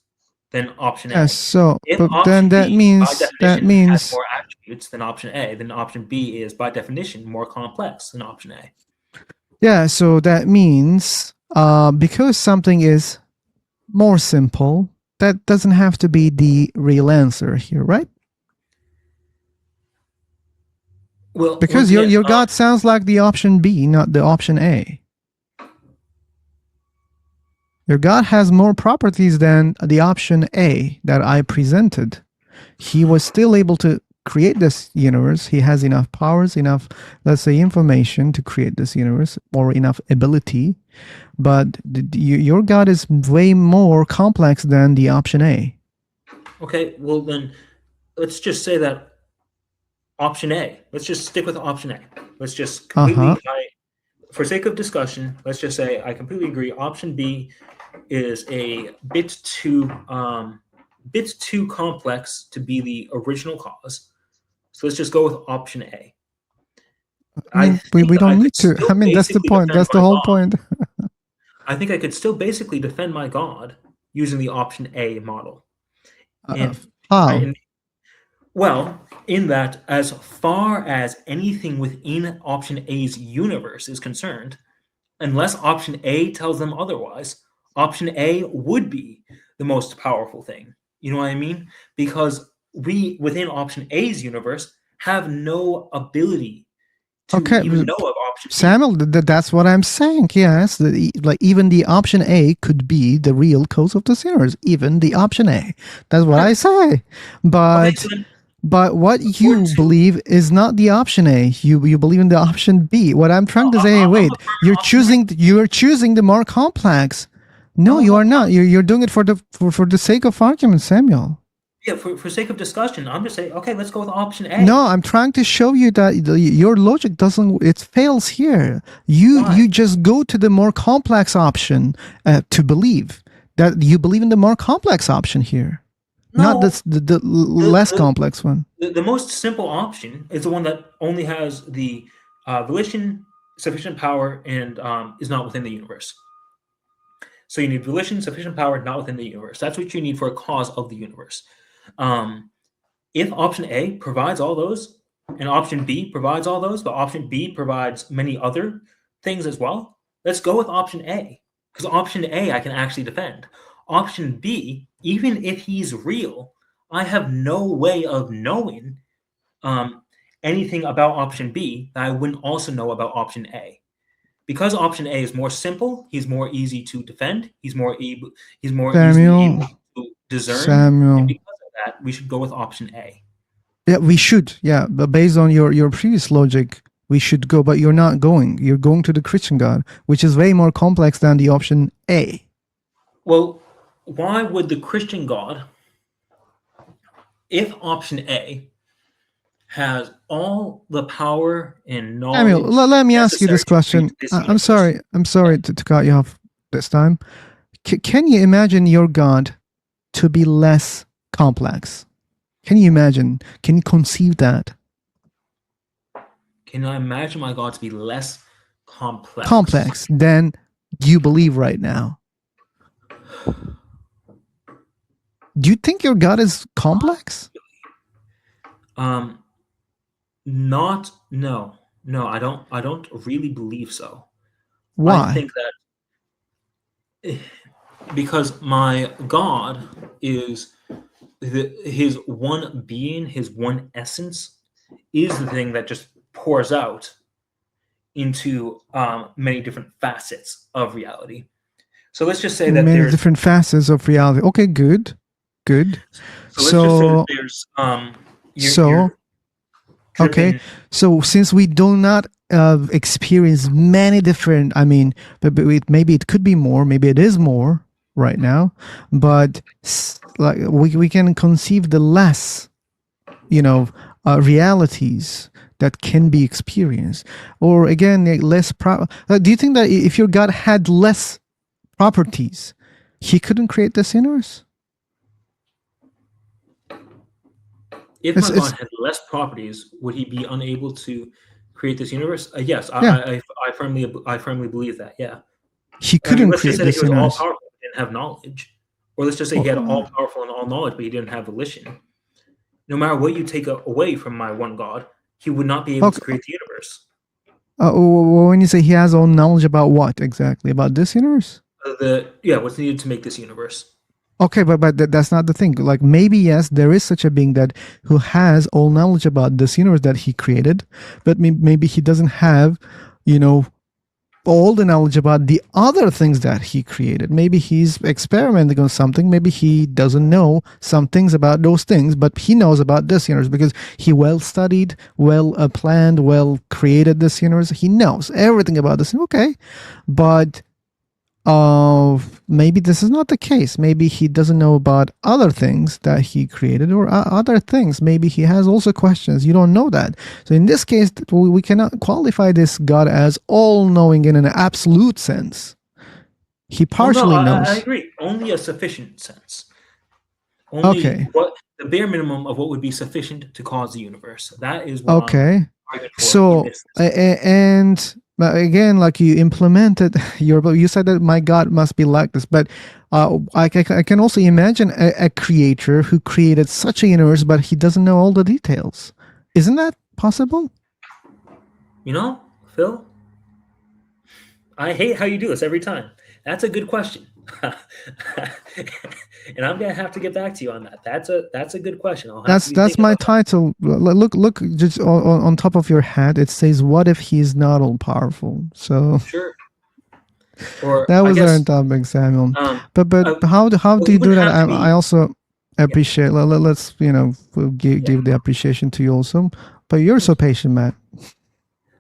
Speaker 2: than option
Speaker 1: Yes.
Speaker 2: A.
Speaker 1: So,
Speaker 2: If
Speaker 1: but then
Speaker 2: option
Speaker 1: that
Speaker 2: B, by
Speaker 1: means
Speaker 2: definition, has more attributes than option A, then option B is, by definition, more complex than option A.
Speaker 1: yeah. So that means because something is more simple, that doesn't have to be the real answer here, right?
Speaker 2: Well,
Speaker 1: Because
Speaker 2: once again,
Speaker 1: your God sounds like the option B, not the option A. Your God has more properties than the option A that I presented. He was still able to create this universe. He has enough powers, enough, let's say, information to create this universe, or enough ability. But your God is way more complex than the option A.
Speaker 2: okay, well then let's just say that option A. Let's just stick with option A. Let's just
Speaker 1: Uh huh.
Speaker 2: for sake of discussion, let's just say I completely agree. Option B is a bit too complex to be the original cause. So let's just go with option A.
Speaker 1: I
Speaker 2: I
Speaker 1: mean, we
Speaker 2: think I
Speaker 1: don't
Speaker 2: could
Speaker 1: need to. I
Speaker 2: still
Speaker 1: mean, that's the
Speaker 2: basically
Speaker 1: point.
Speaker 2: defend
Speaker 1: That's the
Speaker 2: my
Speaker 1: whole
Speaker 2: God.
Speaker 1: point.
Speaker 2: I think I could still basically defend my God using the option A model. And, right,
Speaker 1: How?
Speaker 2: and well, in that, as far as anything within option A's universe is concerned, unless option A tells them otherwise. Option A would be the most powerful thing. You know what I mean? Because we, within option A's universe, have no ability to
Speaker 1: Okay,
Speaker 2: even know of option B.
Speaker 1: Samuel, that's what I'm saying. Yes, like even the option A could be the real cause of the sinners. Even the option A. That's what I
Speaker 2: Right.
Speaker 1: say.
Speaker 2: Okay, so
Speaker 1: But
Speaker 2: then
Speaker 1: what
Speaker 2: according
Speaker 1: you
Speaker 2: to,
Speaker 1: believe is not the option A. You believe in the option B. What I'm
Speaker 2: no,
Speaker 1: trying to say,
Speaker 2: I'm
Speaker 1: wait,
Speaker 2: affirming option A.
Speaker 1: you're choosing the more complex. No,
Speaker 2: No,
Speaker 1: you
Speaker 2: I'm
Speaker 1: are
Speaker 2: not.
Speaker 1: not. You're doing it for the sake of argument, Samuel.
Speaker 2: Yeah, for sake of discussion, I'm just saying, okay, let's go with option
Speaker 1: No,
Speaker 2: A.
Speaker 1: I'm trying to show you that your logic doesn't. It fails here.
Speaker 2: Why?
Speaker 1: You just go to the more complex option to believe that you believe in the more complex option here, not
Speaker 2: No,
Speaker 1: the
Speaker 2: the,
Speaker 1: less
Speaker 2: the
Speaker 1: complex one.
Speaker 2: the most simple option is the one that only has the volition, sufficient power, and is not within the universe. So you need volition, sufficient power, not within the universe. That's what you need for a cause of the universe. Um, if option A provides all those, and option B provides all those, but option B provides many other things as well, let's go with option A. Because option A I can actually defend. Option B, even if he's real, I have no way of knowing um, anything about option B that I wouldn't also know about option A. Because option A is more simple, he's more easy to defend, he's more easily
Speaker 1: Samuel,
Speaker 2: able to discern, and
Speaker 1: Samuel.
Speaker 2: because of that, we should go with option A.
Speaker 1: Yeah, we should. Yeah, but based on your previous logic, we should go. But you're not going. You're going to the Christian God, which is way more complex than the option A.
Speaker 2: Well, why would the Christian God, if option A has all the power and
Speaker 1: Samuel,
Speaker 2: knowledge
Speaker 1: let me ask you
Speaker 2: necessary
Speaker 1: this
Speaker 2: to create
Speaker 1: question.
Speaker 2: this
Speaker 1: I'm
Speaker 2: universe?
Speaker 1: sorry. I'm sorry
Speaker 2: Yeah.
Speaker 1: to cut you off this time. Can you imagine your God to be less complex? Can you imagine? Can you conceive that?
Speaker 2: Can I imagine my God to be less complex?
Speaker 1: Complex than you believe right now. Do you think your God is complex?
Speaker 2: Um, Not no, no. I don't really believe so. I
Speaker 1: Why?
Speaker 2: think that because my God is his one being, his one essence, is the thing that just pours out into many different facets of reality. So let's just say that
Speaker 1: Many
Speaker 2: there's
Speaker 1: different facets of reality. Okay, good. Good.
Speaker 2: so let's just say that
Speaker 1: So
Speaker 2: there's
Speaker 1: so
Speaker 2: you're
Speaker 1: okay.
Speaker 2: driven.
Speaker 1: So since we do not experience many different, I mean, maybe it could be more, maybe it is more right now, but like we can conceive the less, you know, realities that can be experienced, or again, less. Do you think that if your God had less properties, he couldn't create the sinners?
Speaker 2: If my
Speaker 1: It's
Speaker 2: God had less properties, would he be unable to create this universe? Yes,
Speaker 1: yeah,
Speaker 2: I firmly believe that. Yeah.
Speaker 1: he
Speaker 2: I mean,
Speaker 1: couldn't
Speaker 2: let's just
Speaker 1: create
Speaker 2: say
Speaker 1: the
Speaker 2: that he was all
Speaker 1: sinners.
Speaker 2: powerful and didn't have knowledge. Or let's just say he had
Speaker 1: Oh,
Speaker 2: all powerful and all knowledge, but he didn't have volition. No matter what you take away from my one God, he would not be able to
Speaker 1: okay.
Speaker 2: create the universe.
Speaker 1: When you say he has all knowledge about what exactly about this universe?
Speaker 2: What's needed to make this universe?
Speaker 1: Okay, but that's not the thing. Like maybe yes, there is such a being that who has all knowledge about this universe that he created, but maybe he doesn't have, you know, all the knowledge about the other things that he created. Maybe he's experimenting on something. Maybe he doesn't know some things about those things, but he knows about this universe because he well studied, well planned, well created this universe. He knows everything about this. Okay, but maybe this is not the case. Maybe he doesn't know about other things that he created or other things. Maybe he has also questions. You don't know that. So in this case, we cannot qualify this God as all-knowing in an absolute sense. He
Speaker 2: Well, no,
Speaker 1: partially
Speaker 2: I
Speaker 1: knows.
Speaker 2: agree. Only a sufficient sense. Only
Speaker 1: Okay.
Speaker 2: what the bare minimum of what would be sufficient to cause the universe. That is what I'm
Speaker 1: Okay.
Speaker 2: arguing for in
Speaker 1: So
Speaker 2: this.
Speaker 1: and again, like you implemented you said that my God must be like this, but I can also imagine a creator who created such a universe, but he doesn't know all the details. Isn't that possible?
Speaker 2: You know, Phil, I hate how you do this every time. That's a good question. And I'm gonna have to get back to you on that. That's a good question. I'll have to be
Speaker 1: That's
Speaker 2: thinking
Speaker 1: my
Speaker 2: about that.
Speaker 1: title. Look, just on top of your head, it says, "What if he's not all powerful?" So
Speaker 2: Sure. Or
Speaker 1: that
Speaker 2: I
Speaker 1: was our
Speaker 2: guess
Speaker 1: topic, Samuel.
Speaker 2: um
Speaker 1: But
Speaker 2: uh,
Speaker 1: how
Speaker 2: well,
Speaker 1: do
Speaker 2: he
Speaker 1: you do
Speaker 2: wouldn't
Speaker 1: that?
Speaker 2: have to
Speaker 1: I
Speaker 2: be.
Speaker 1: also
Speaker 2: Yeah,
Speaker 1: appreciate. Let's we'll
Speaker 2: yeah.
Speaker 1: give the appreciation to you also. But you're so
Speaker 2: Thank you.
Speaker 1: patient, Matt.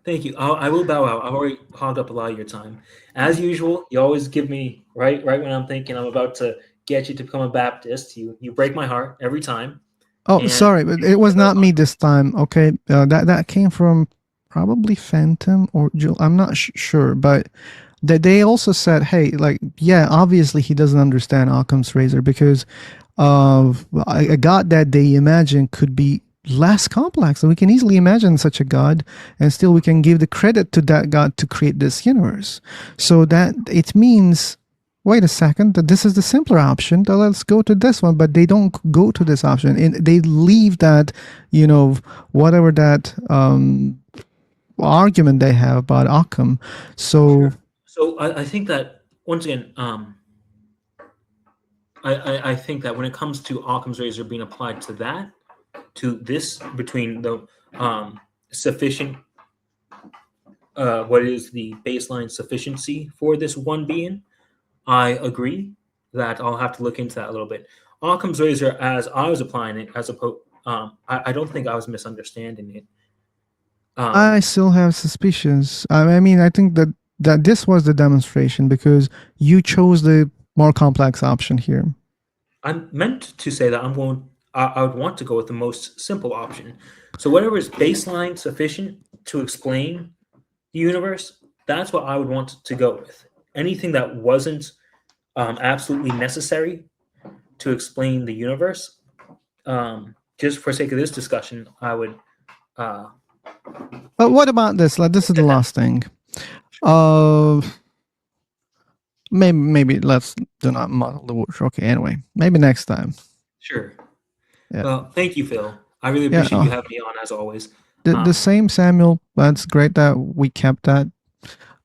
Speaker 2: Thank you. I will bow out. I've already hogged up a lot of your time. As usual, you always give me right when I'm thinking I'm about to get you to become a Baptist. You break my heart every time,
Speaker 1: Oh,
Speaker 2: and
Speaker 1: sorry, but it
Speaker 2: you're
Speaker 1: was
Speaker 2: very
Speaker 1: not me this time. Okay, that came from probably Phantom or Jill. I'm not sure, but they also said, hey, like, yeah, obviously he doesn't understand Occam's razor because of a god that they imagine could be less complex. So we can easily imagine such a god, and still we can give the credit to that god to create this universe. So that it means, wait a second, that this is the simpler option. So let's go to this one, but they don't go to this option, and they leave that, whatever that argument they have about Occam. So
Speaker 2: sure. So I think that once again, I think that when it comes to Occam's razor being applied to that, to this between the sufficient, what is the baseline sufficiency for this one being, I agree that I'll have to look into that a little bit. Occam's razor, as I was applying it, as opposed, I don't think I was misunderstanding it.
Speaker 1: I
Speaker 2: Um,
Speaker 1: still have suspicions. I mean, I think that this was the demonstration because you chose the more complex option here.
Speaker 2: I'm meant to say that I would want to go with the most simple option. So whatever is baseline sufficient to explain the universe, that's what I would want to go with. Anything that wasn't absolutely necessary to explain the universe, just for sake of this discussion, I would uh,
Speaker 1: But what about this? Like, this is
Speaker 2: look
Speaker 1: the
Speaker 2: at that.
Speaker 1: last thing. Uh, maybe let's do not muddle the waters. Okay, anyway, maybe next time.
Speaker 2: Sure.
Speaker 1: Yeah,
Speaker 2: Well, thank you, Phil. I really
Speaker 1: yeah.
Speaker 2: appreciate you having me on as always.
Speaker 1: The
Speaker 2: Um,
Speaker 1: same, Samuel. That's great that we kept that.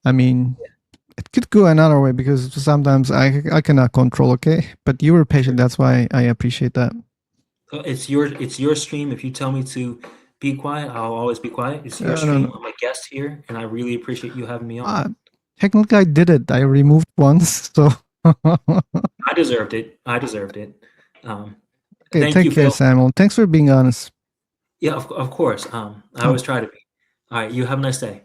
Speaker 1: I mean, it could go another way because sometimes I cannot control. Okay, but you were patient.
Speaker 2: sure.
Speaker 1: That's why I appreciate that.
Speaker 2: It's your stream. If you tell me to be quiet, I'll always be quiet. It's your
Speaker 1: No, no,
Speaker 2: stream.
Speaker 1: no.
Speaker 2: I'm a guest here, and I really appreciate you having me on.
Speaker 1: Uh, Technically, I did it. I removed once, so
Speaker 2: I deserved it. I deserved it. Um,
Speaker 1: okay.
Speaker 2: thank
Speaker 1: Take
Speaker 2: you,
Speaker 1: care,
Speaker 2: Phil.
Speaker 1: Samuel. Thanks for being honest.
Speaker 2: Yeah, of course. I
Speaker 1: Oh,
Speaker 2: always try to be. All right. You have a nice day.